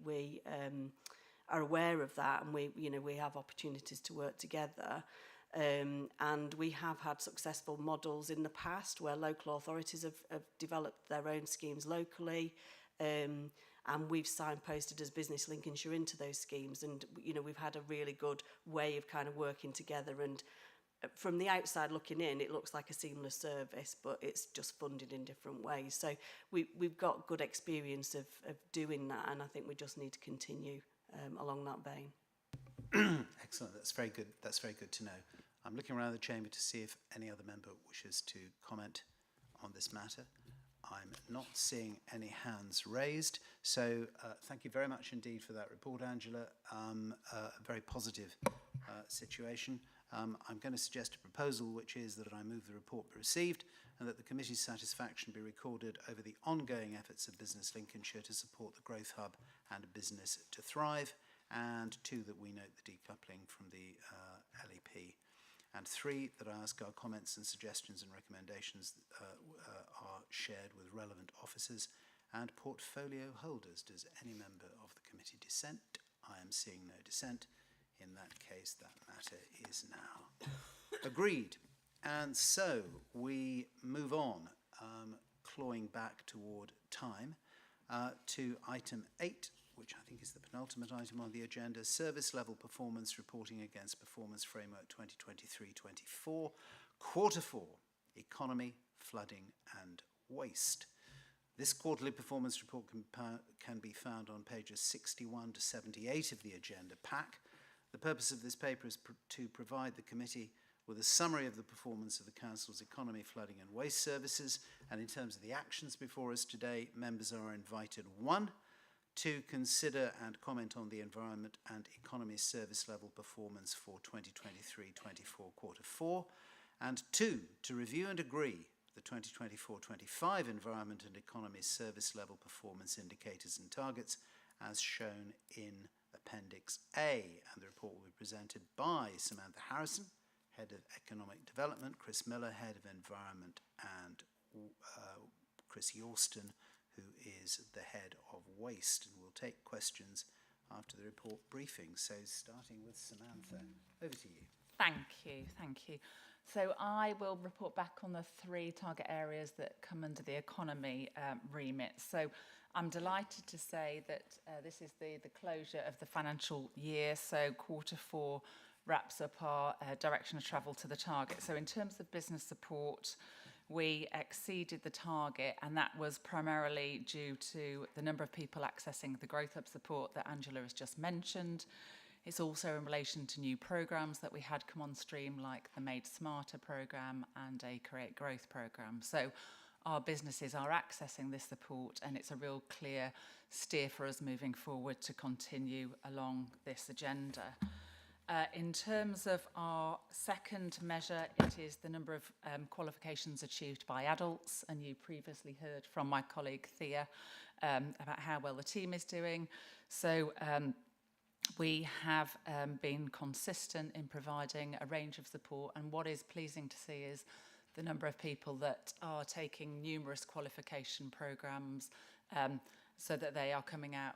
are aware of that, and we have opportunities to work together. And we have had successful models in the past where local authorities have developed their own schemes locally, and we've signposted as Business Lincolnshire into those schemes, and we've had a really good way of kind of working together. And from the outside looking in, it looks like a seamless service, but it's just funded in different ways. So we've got good experience of doing that, and I think we just need to continue along that vein. Excellent. That's very good. That's very good to know. I'm looking around the chamber to see if any other member wishes to comment on this matter. I'm not seeing any hands raised. So thank you very much indeed for that report, Angela. A very positive situation. I'm going to suggest a proposal, which is that I move the report be received and that the committee's satisfaction be recorded over the ongoing efforts of Business Lincolnshire to support the Growth Hub and Business to Thrive, and 2, that we note the decoupling from the LEP, and 3, that I ask our comments and suggestions and recommendations are shared with relevant officers and portfolio holders. Does any member of the committee dissent? I am seeing no dissent. In that case, that matter is now agreed. And so we move on, clawing back toward time, to item 8, which I think is the penultimate item on the agenda, Service Level Performance Reporting Against Performance Framework 2023-24, Quarter 4, Economy, Flooding and Waste. This quarterly performance report can be found on pages 61 to 78 of the agenda pack. The purpose of this paper is to provide the committee with a summary of the performance of the Council's economy, flooding and waste services. And in terms of the actions before us today, members are invited, 1, to consider and comment on the environment and economy service level performance for 2023-24 quarter 4, and 2, to review and agree the 2024-25 environment and economy service level performance indicators and targets as shown in Appendix A. And the report will be presented by Samantha Harrison, Head of Economic Development, Chris Miller, Head of Environment, and Chris Yorston, who is the Head of Waste. And we'll take questions after the report briefing. So starting with Samantha, over to you. Thank you. So I will report back on the 3 target areas that come under the economy remit. So I'm delighted to say that this is the closure of the financial year. So quarter 4 wraps up our direction of travel to the target. So in terms of business support, we exceeded the target, and that was primarily due to the number of people accessing the Growth Hub support that Angela has just mentioned. It's also in relation to new programmes that we had come on stream, like the Made Smarter programme and a Create Growth programme. So our businesses are accessing this support, and it's a real clear steer for us moving forward to continue along this agenda. In terms of our second measure, it is the number of qualifications achieved by adults, and you previously heard from my colleague Thea about how well the team is doing. So we have been consistent in providing a range of support, and what is pleasing to see is the number of people that are taking numerous qualification programmes so that they are coming out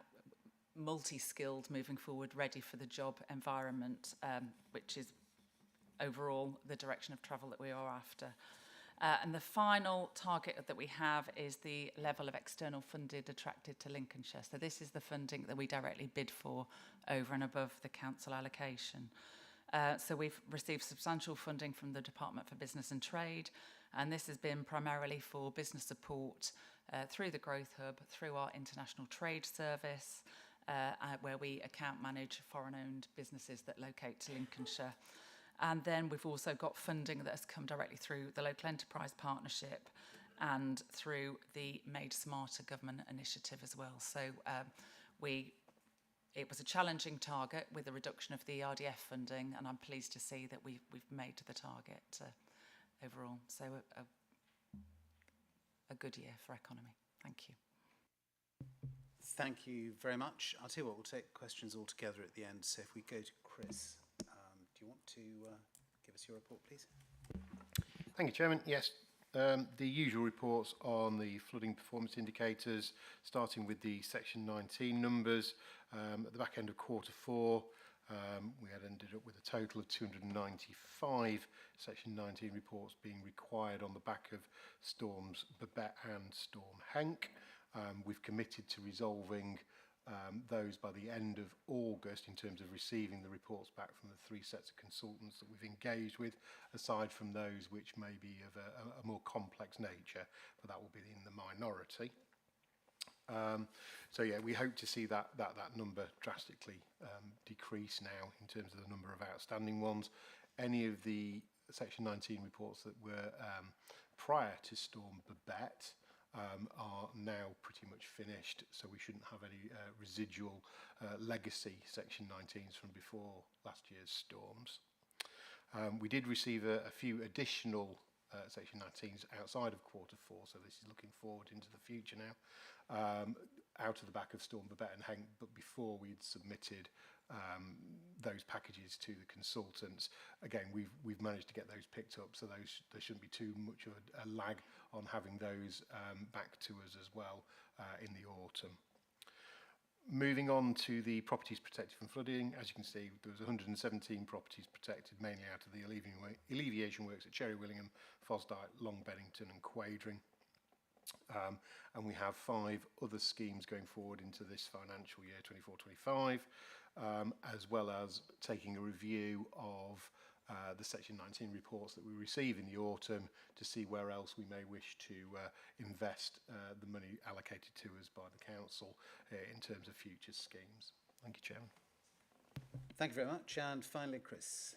multi-skilled moving forward, ready for the job environment, which is overall the direction of travel that we are after. And the final target that we have is the level of external funded attracted to Lincolnshire. So this is the funding that we directly bid for over and above the council allocation. So we've received substantial funding from the Department for Business and Trade, and this has been primarily for business support through the Growth Hub, through our International Trade Service, where we account manage foreign-owned businesses that locate to Lincolnshire. And then we've also got funding that has come directly through the Local Enterprise Partnership and through the Made Smarter government initiative as well. So it was a challenging target with a reduction of the RDF funding, and I'm pleased to see that we've made the target overall. So a good year for economy. Thank you. Thank you very much. I'll tell you what, we'll take questions all together at the end. So if we go to Chris, do you want to give us your report, please? Thank you, Chairman. Yes, the usual reports on the flooding performance indicators, starting with the Section 19 numbers. At the back end of Q4, we had ended up with a total of 295 Section 19 reports being required on the back of storms Babette and Storm Henk. We've committed to resolving those by the end of August in terms of receiving the reports back from the 3 sets of consultants that we've engaged with, aside from those which may be of a more complex nature, but that will be in the minority. So yeah, we hope to see that number drastically decrease now in terms of the number of outstanding ones. Any of the Section 19 reports that were prior to Storm Babette are now pretty much finished, so we shouldn't have any residual legacy Section 19s from before last year's storms. We did receive a few additional Section 19s outside of Q4, so this is looking forward into the future now, out of the back of Storm Babette and Henk, but before we'd submitted those packages to the consultants. Again, we've managed to get those picked up, so there shouldn't be too much of a lag on having those back to us as well in the autumn. Moving on to the properties protected from flooding, as you can see, there was 117 properties protected, mainly out of the alleviation works at Cherry Willingham, Fosdyke, Long Bennington and Quadring. And we have 5 other schemes going forward into this financial year, 24-25, as well as taking a review of the Section 19 reports that we receive in the autumn to see where else we may wish to invest the money allocated to us by the Council in terms of future schemes. Thank you, Chairman. Thank you very much. And finally, Chris.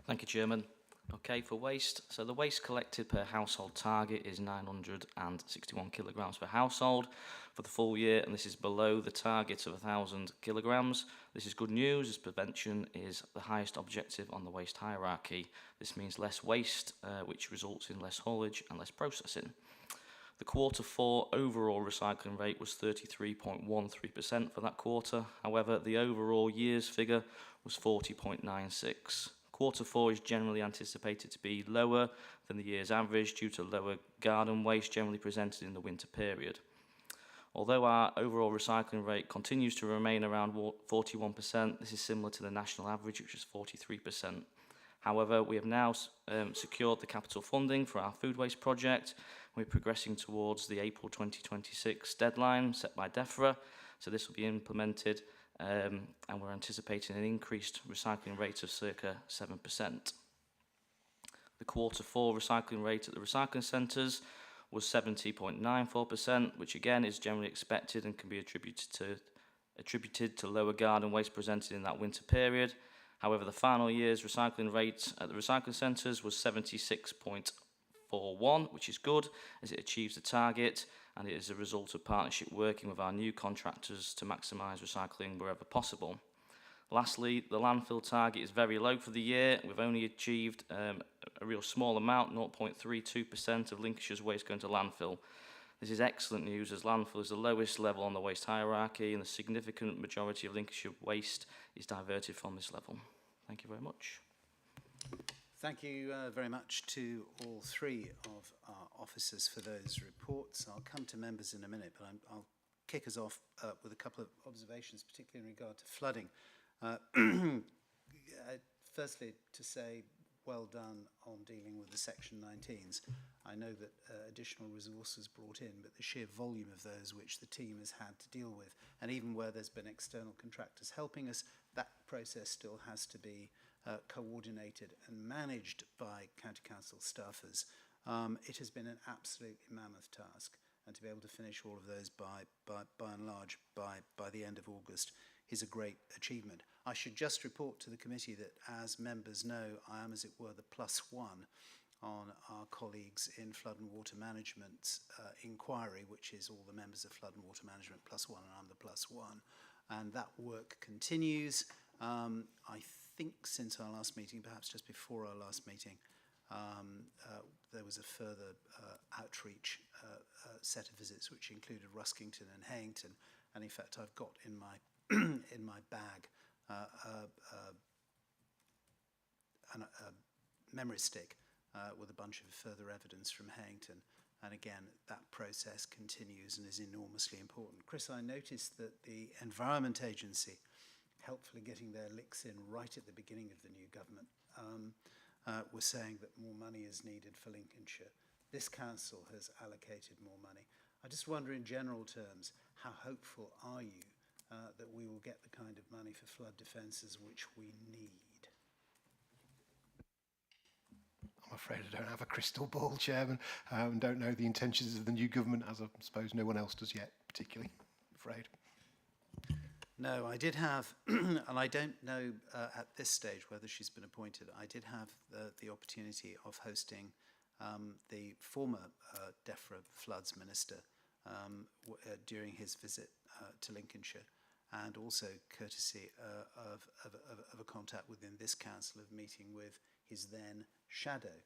Thank you, Chairman. Okay, for waste, so the waste collected per household target is 961 kilograms per household for the full year, and this is below the target of 1,000 kilograms. This is good news, as prevention is the highest objective on the waste hierarchy. This means less waste, which results in less haulage and less processing. The Q4 overall recycling rate was 33.13% for that quarter. However, the overall year's figure was 40.96%. Q4 is generally anticipated to be lower than the year's average due to lower garden waste generally presented in the winter period. Although our overall recycling rate continues to remain around 41%, this is similar to the national average, which is 43%. However, we have now secured the capital funding for our food waste project. We're progressing towards the April 2026 deadline set by DEFRA, so this will be implemented. And we're anticipating an increased recycling rate of circa 7%. The Q4 recycling rate at the recycling centres was 70.94%, which again is generally expected and can be attributed to lower garden waste presented in that winter period. However, the final year's recycling rate at the recycling centres was 76.41, which is good as it achieves the target, and it is a result of partnership working with our new contractors to maximise recycling wherever possible. Lastly, the landfill target is very low for the year. We've only achieved a real small amount, 0.32% of Lincolnshire's waste going to landfill. This is excellent news, as landfill is the lowest level on the waste hierarchy, and the significant majority of Lincolnshire waste is diverted from this level. Thank you very much. Thank you very much to all 3 of our officers for those reports. I'll come to members in a minute, but I'll kick us off with a couple of observations, particularly in regard to flooding. Firstly, to say well done on dealing with the Section 19s. I know that additional resources brought in, but the sheer volume of those which the team has had to deal with, and even where there's been external contractors helping us, that process still has to be coordinated and managed by county council staffers. It has been an absolutely mammoth task, and to be able to finish all of those by and large by the end of August is a great achievement. I should just report to the committee that, as members know, I am, as it were, the +1 on our colleagues in Flood and Water Management's inquiry, which is all the members of Flood and Water Management +1, and I'm the +1. And that work continues. I think since our last meeting, perhaps just before our last meeting, there was a further outreach set of visits, which included Ruskington and Hayington. And in fact, I've got in my in my bag a memory stick with a bunch of further evidence from Harrington. And again, that process continues and is enormously important. Chris, I noticed that the Environment Agency, helpfully getting their licks in right at the beginning of the new government, was saying that more money is needed for Lincolnshire. This council has allocated more money. I just wonder in general terms, how hopeful are you that we will get the kind of money for flood defences which we need? I'm afraid I don't have a crystal ball, Chairman, and don't know the intentions of the new government, as I suppose no one else does yet, particularly, I'm afraid. No, I did have, and I don't know at this stage whether she's been appointed, I did have the opportunity of hosting the former DEFRA Floods Minister during his visit to Lincolnshire, and also courtesy of a contact within this council of meeting with his then shadow,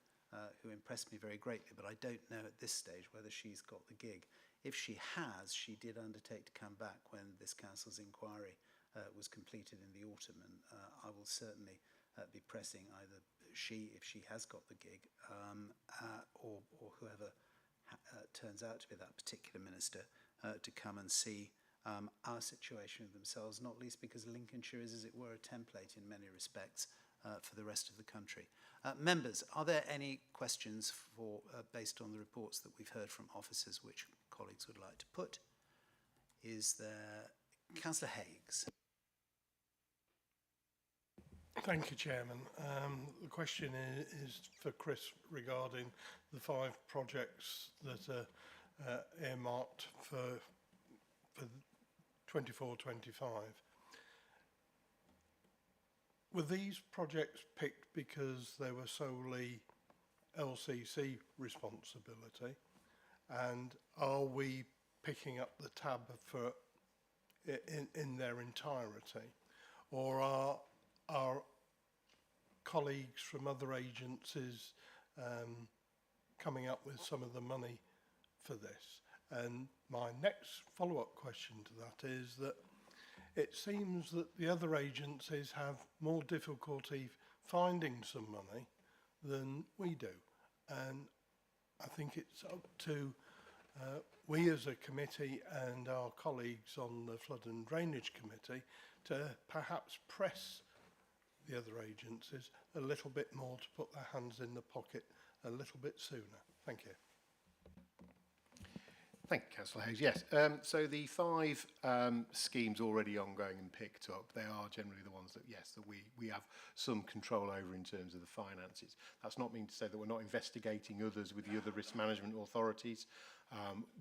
who impressed me very greatly, but I don't know at this stage whether she's got the gig. If she has, she did undertake to come back when this council's inquiry was completed in the autumn, and I will certainly be pressing either she, if she has got the gig, or whoever turns out to be that particular minister, to come and see our situation themselves, not least because Lincolnshire is, as it were, a template in many respects for the rest of the country. Members, are there any questions for, based on the reports that we've heard from officers which colleagues would like to put? Is there Councillor Higgs? Thank you, Chairman. The question is for Chris regarding the 5 projects that are earmarked for 24-25. Were these projects picked because they were solely LCC responsibility, and are we picking up the tab for in their entirety, or are our colleagues from other agencies coming up with some of the money for this? And my next follow-up question to that is that it seems that the other agencies have more difficulty finding some money than we do. And I think it's up to we as a committee and our colleagues on the Flood and Drainage Committee to perhaps press the other agencies a little bit more to put their hands in the pocket a little bit sooner. Thank you. Thank you, Councillor Hayes. Yes, so the 5 schemes already ongoing and picked up, they are generally the ones that, yes, that we have some control over in terms of the finances. That's not mean to say that we're not investigating others with the other risk management authorities,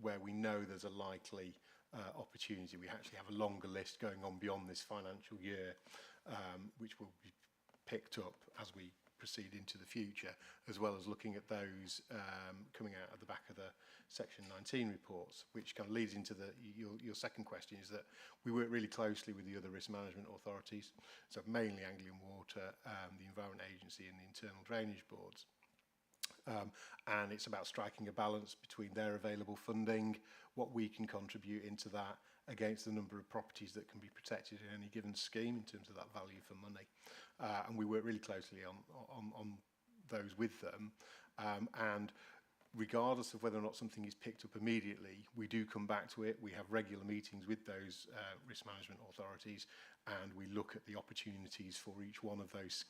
where we know there's a likely opportunity. We actually have a longer list going on beyond this financial year, which will be picked up as we proceed into the future, as well as looking at those coming out at the back of the Section 19 reports, which kind of leads into your second question, is that we work really closely with the other risk management authorities, so mainly Anglian Water, the Environment Agency and the Internal Drainage Boards. And it's about striking a balance between their available funding, what we can contribute into that, against the number of properties that can be protected in any given scheme in terms of that value for money. And we work really closely on those with them. And regardless of whether or not something is picked up immediately, we do come back to it. We have regular meetings with those risk management authorities, and we look at the opportunities for each one of those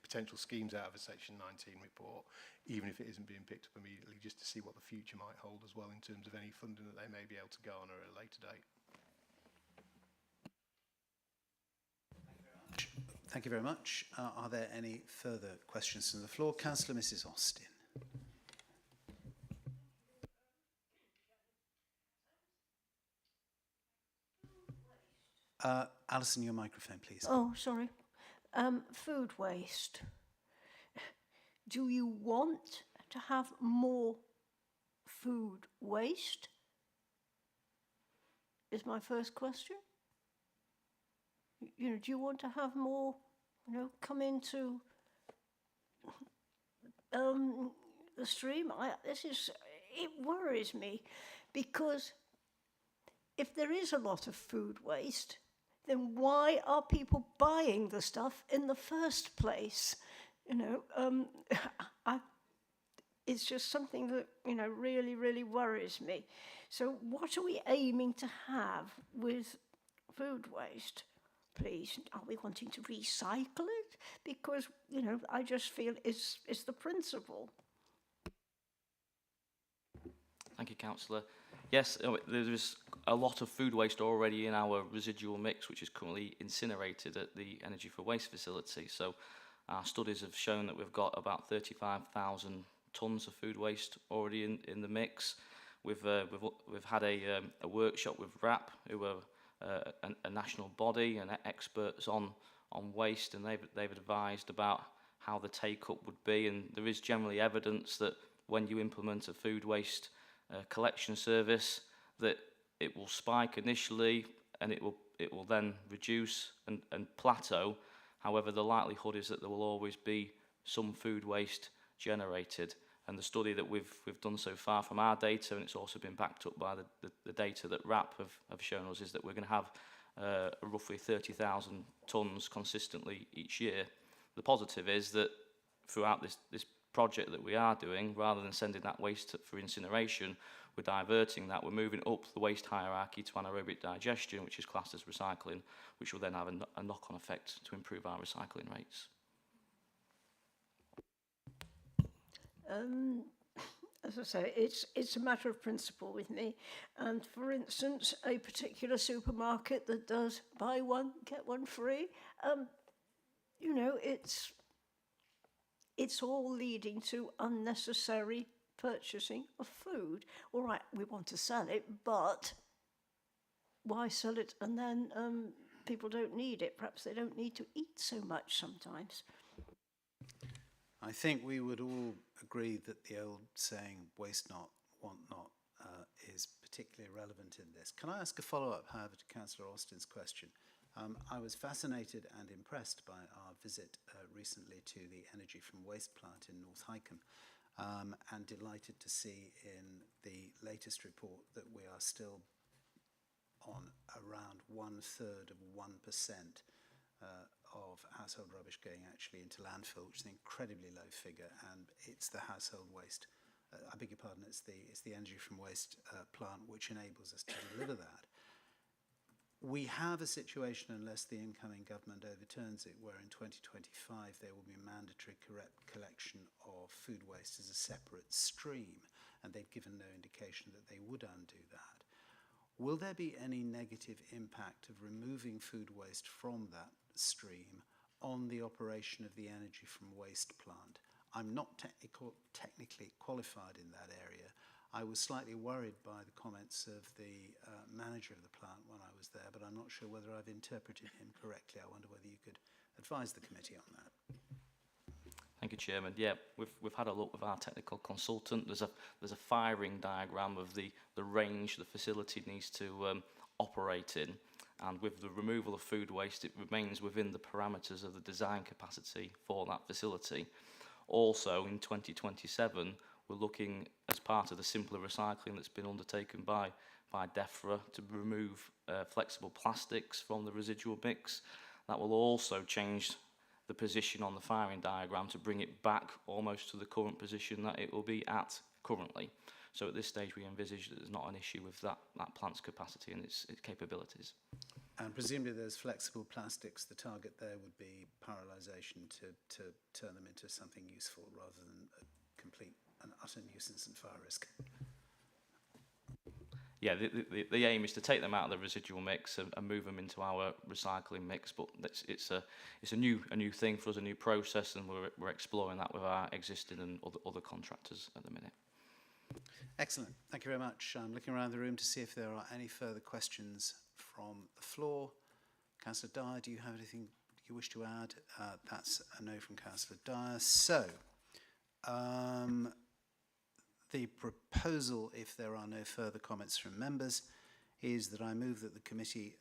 potential schemes out of a Section 19 report, even if it isn't being picked up immediately, just to see what the future might hold as well in terms of any funding that they may be able to garner at a later date. Thank you very much. Are there any further questions from the floor? Councillor Mrs Austin. Alison, your microphone, please. Oh, sorry. Food waste. Do you want to have more food waste? Is my first question. Do you want to have more, come into the stream? It worries me, because if there is a lot of food waste, then why are people buying the stuff in the first place? it's just something that, you know, really, really worries me. So what are we aiming to have with food waste, please? Are we wanting to recycle it? Because, you know, I just feel it's the principle. Thank you, Councillor. Yes, there is a lot of food waste already in our residual mix, which is currently incinerated at the Energy for Waste facility. So our studies have shown that we've got about 35,000 tonnes of food waste already in the mix. We've had a workshop with RAP, who are a national body and experts on waste, and they've advised about how the take-up would be, and there is generally evidence that when you implement a food waste collection service, that it will spike initially and it will then reduce and plateau. However, the likelihood is that there will always be some food waste generated. And the study that we've done so far from our data, and it's also been backed up by the data that RAP have shown us, is that we're going to have roughly 30,000 tonnes consistently each year. The positive is that throughout this project that we are doing, rather than sending that waste for incineration, we're diverting that. We're moving up the waste hierarchy to anaerobic digestion, which is classed as recycling, which will then have a knock-on effect to improve our recycling rates. As I say, it's a matter of principle with me. And for instance, a particular supermarket that does buy one, get one free, you know, it's all leading to unnecessary purchasing of food. All right, we want to sell it, but why sell it and then people don't need it? Perhaps they don't need to eat so much sometimes. I think we would all agree that the old saying, waste not, want not, is particularly relevant in this. Can I ask a follow-up, however, to Councillor Austin's question? I was fascinated and impressed by our visit recently to the Energy from Waste plant in North Hycombe, and delighted to see in the latest report that we are still on around 1/3 of 1% of household rubbish going actually into landfill, which is an incredibly low figure, and it's the household waste, I beg your pardon, it's the Energy from Waste plant which enables us to deliver that. We have a situation, unless the incoming government overturns it, where in 2025 there will be mandatory collection of food waste as a separate stream, and they've given no indication that they would undo that. Will there be any negative impact of removing food waste from that stream on the operation of the Energy from Waste plant? I'm not technically qualified in that area. I was slightly worried by the comments of the manager of the plant when I was there, but I'm not sure whether I've interpreted him correctly. I wonder whether you could advise the committee on that. Thank you, Chairman. Yeah, we've had a look with our technical consultant. There's a firing diagram of the range the facility needs to operate in, and with the removal of food waste, it remains within the parameters of the design capacity for that facility. Also, in 2027, we're looking, as part of the simpler recycling that's been undertaken by DEFRA, to remove flexible plastics from the residual mix. That will also change the position on the firing diagram to bring it back almost to the current position that it will be at currently. So at this stage we envisage that there's not an issue with that plant's capacity and its capabilities. And presumably those flexible plastics, the target there would be paralysation to turn them into something useful rather than a complete and utter nuisance and fire risk. Yeah, the aim is to take them out of the residual mix and move them into our recycling mix, but it's a new thing for us, a new process, and we're exploring that with our existing and other contractors at the minute. Excellent. Thank you very much. I'm looking around the room to see if there are any further questions from the floor. Councillor Dyer, do you have anything you wish to add? That's a no from Councillor Dyer. So, the proposal, if there are no further comments from members, is that I move that the committee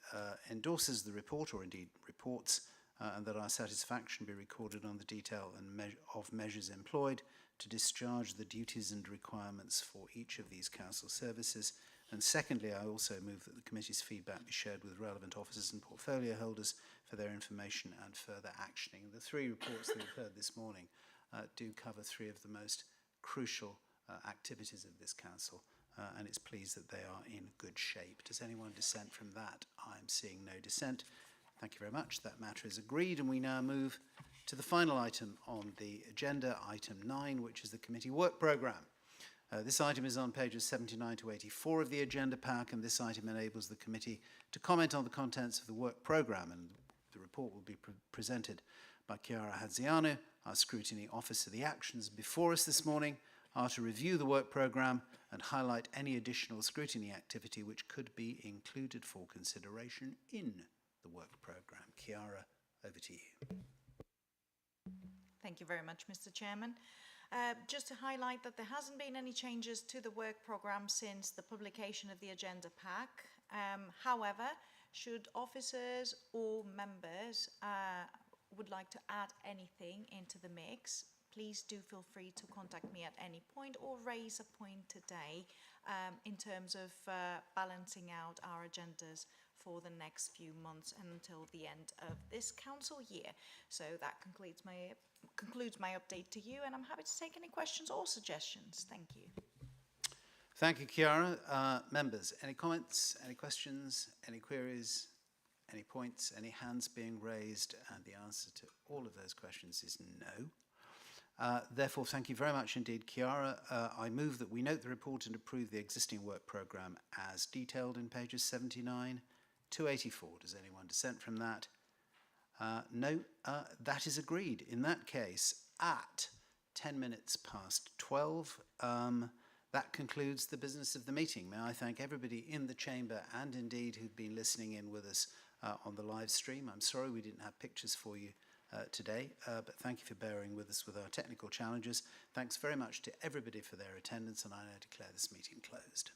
endorses the report, or indeed reports, and that our satisfaction be recorded on the detail and of measures employed to discharge the duties and requirements for each of these council services. And secondly, I also move that the committee's feedback be shared with relevant officers and portfolio holders for their information and further actioning. The three reports that we've heard this morning do cover three of the most crucial activities of this council, and it's pleased that they are in good shape. Does anyone dissent from that? I'm seeing no dissent. Thank you very much. That matter is agreed, and we now move to the final item on the agenda, item 9, which is the committee work programme. This item is on pages 79 to 84 of the agenda pack, and this item enables the committee to comment on the contents of the work programme, and the report will be presented by Chiara Hadziano, our scrutiny officer. The actions before us this morning are to review the work programme and highlight any additional scrutiny activity which could be included for consideration in the work programme. Chiara, over to you. Thank you very much, Mr. Chairman. Just to highlight that there hasn't been any changes to the work programme since the publication of the agenda pack. However, should officers or members would like to add anything into the mix, please do feel free to contact me at any point or raise a point today in terms of balancing out our agendas for the next few months and until the end of this council year. So that concludes my update to you, and I'm happy to take any questions or suggestions. Thank you. Thank you, Chiara. Members, any comments, any questions, any queries, any points, any hands being raised? And the answer to all of those questions is no. Therefore, thank you very much indeed, Chiara. I move that we note the report and approve the existing work programme as detailed in pages 79 to 84. Does anyone dissent from that? No, that is agreed. In that case, at 10 minutes past 12, that concludes the business of the meeting. May I thank everybody in the chamber and indeed who've been listening in with us on the live stream. I'm sorry we didn't have pictures for you today, but thank you for bearing with us with our technical challenges. Thanks very much to everybody for their attendance, and I now declare this meeting closed.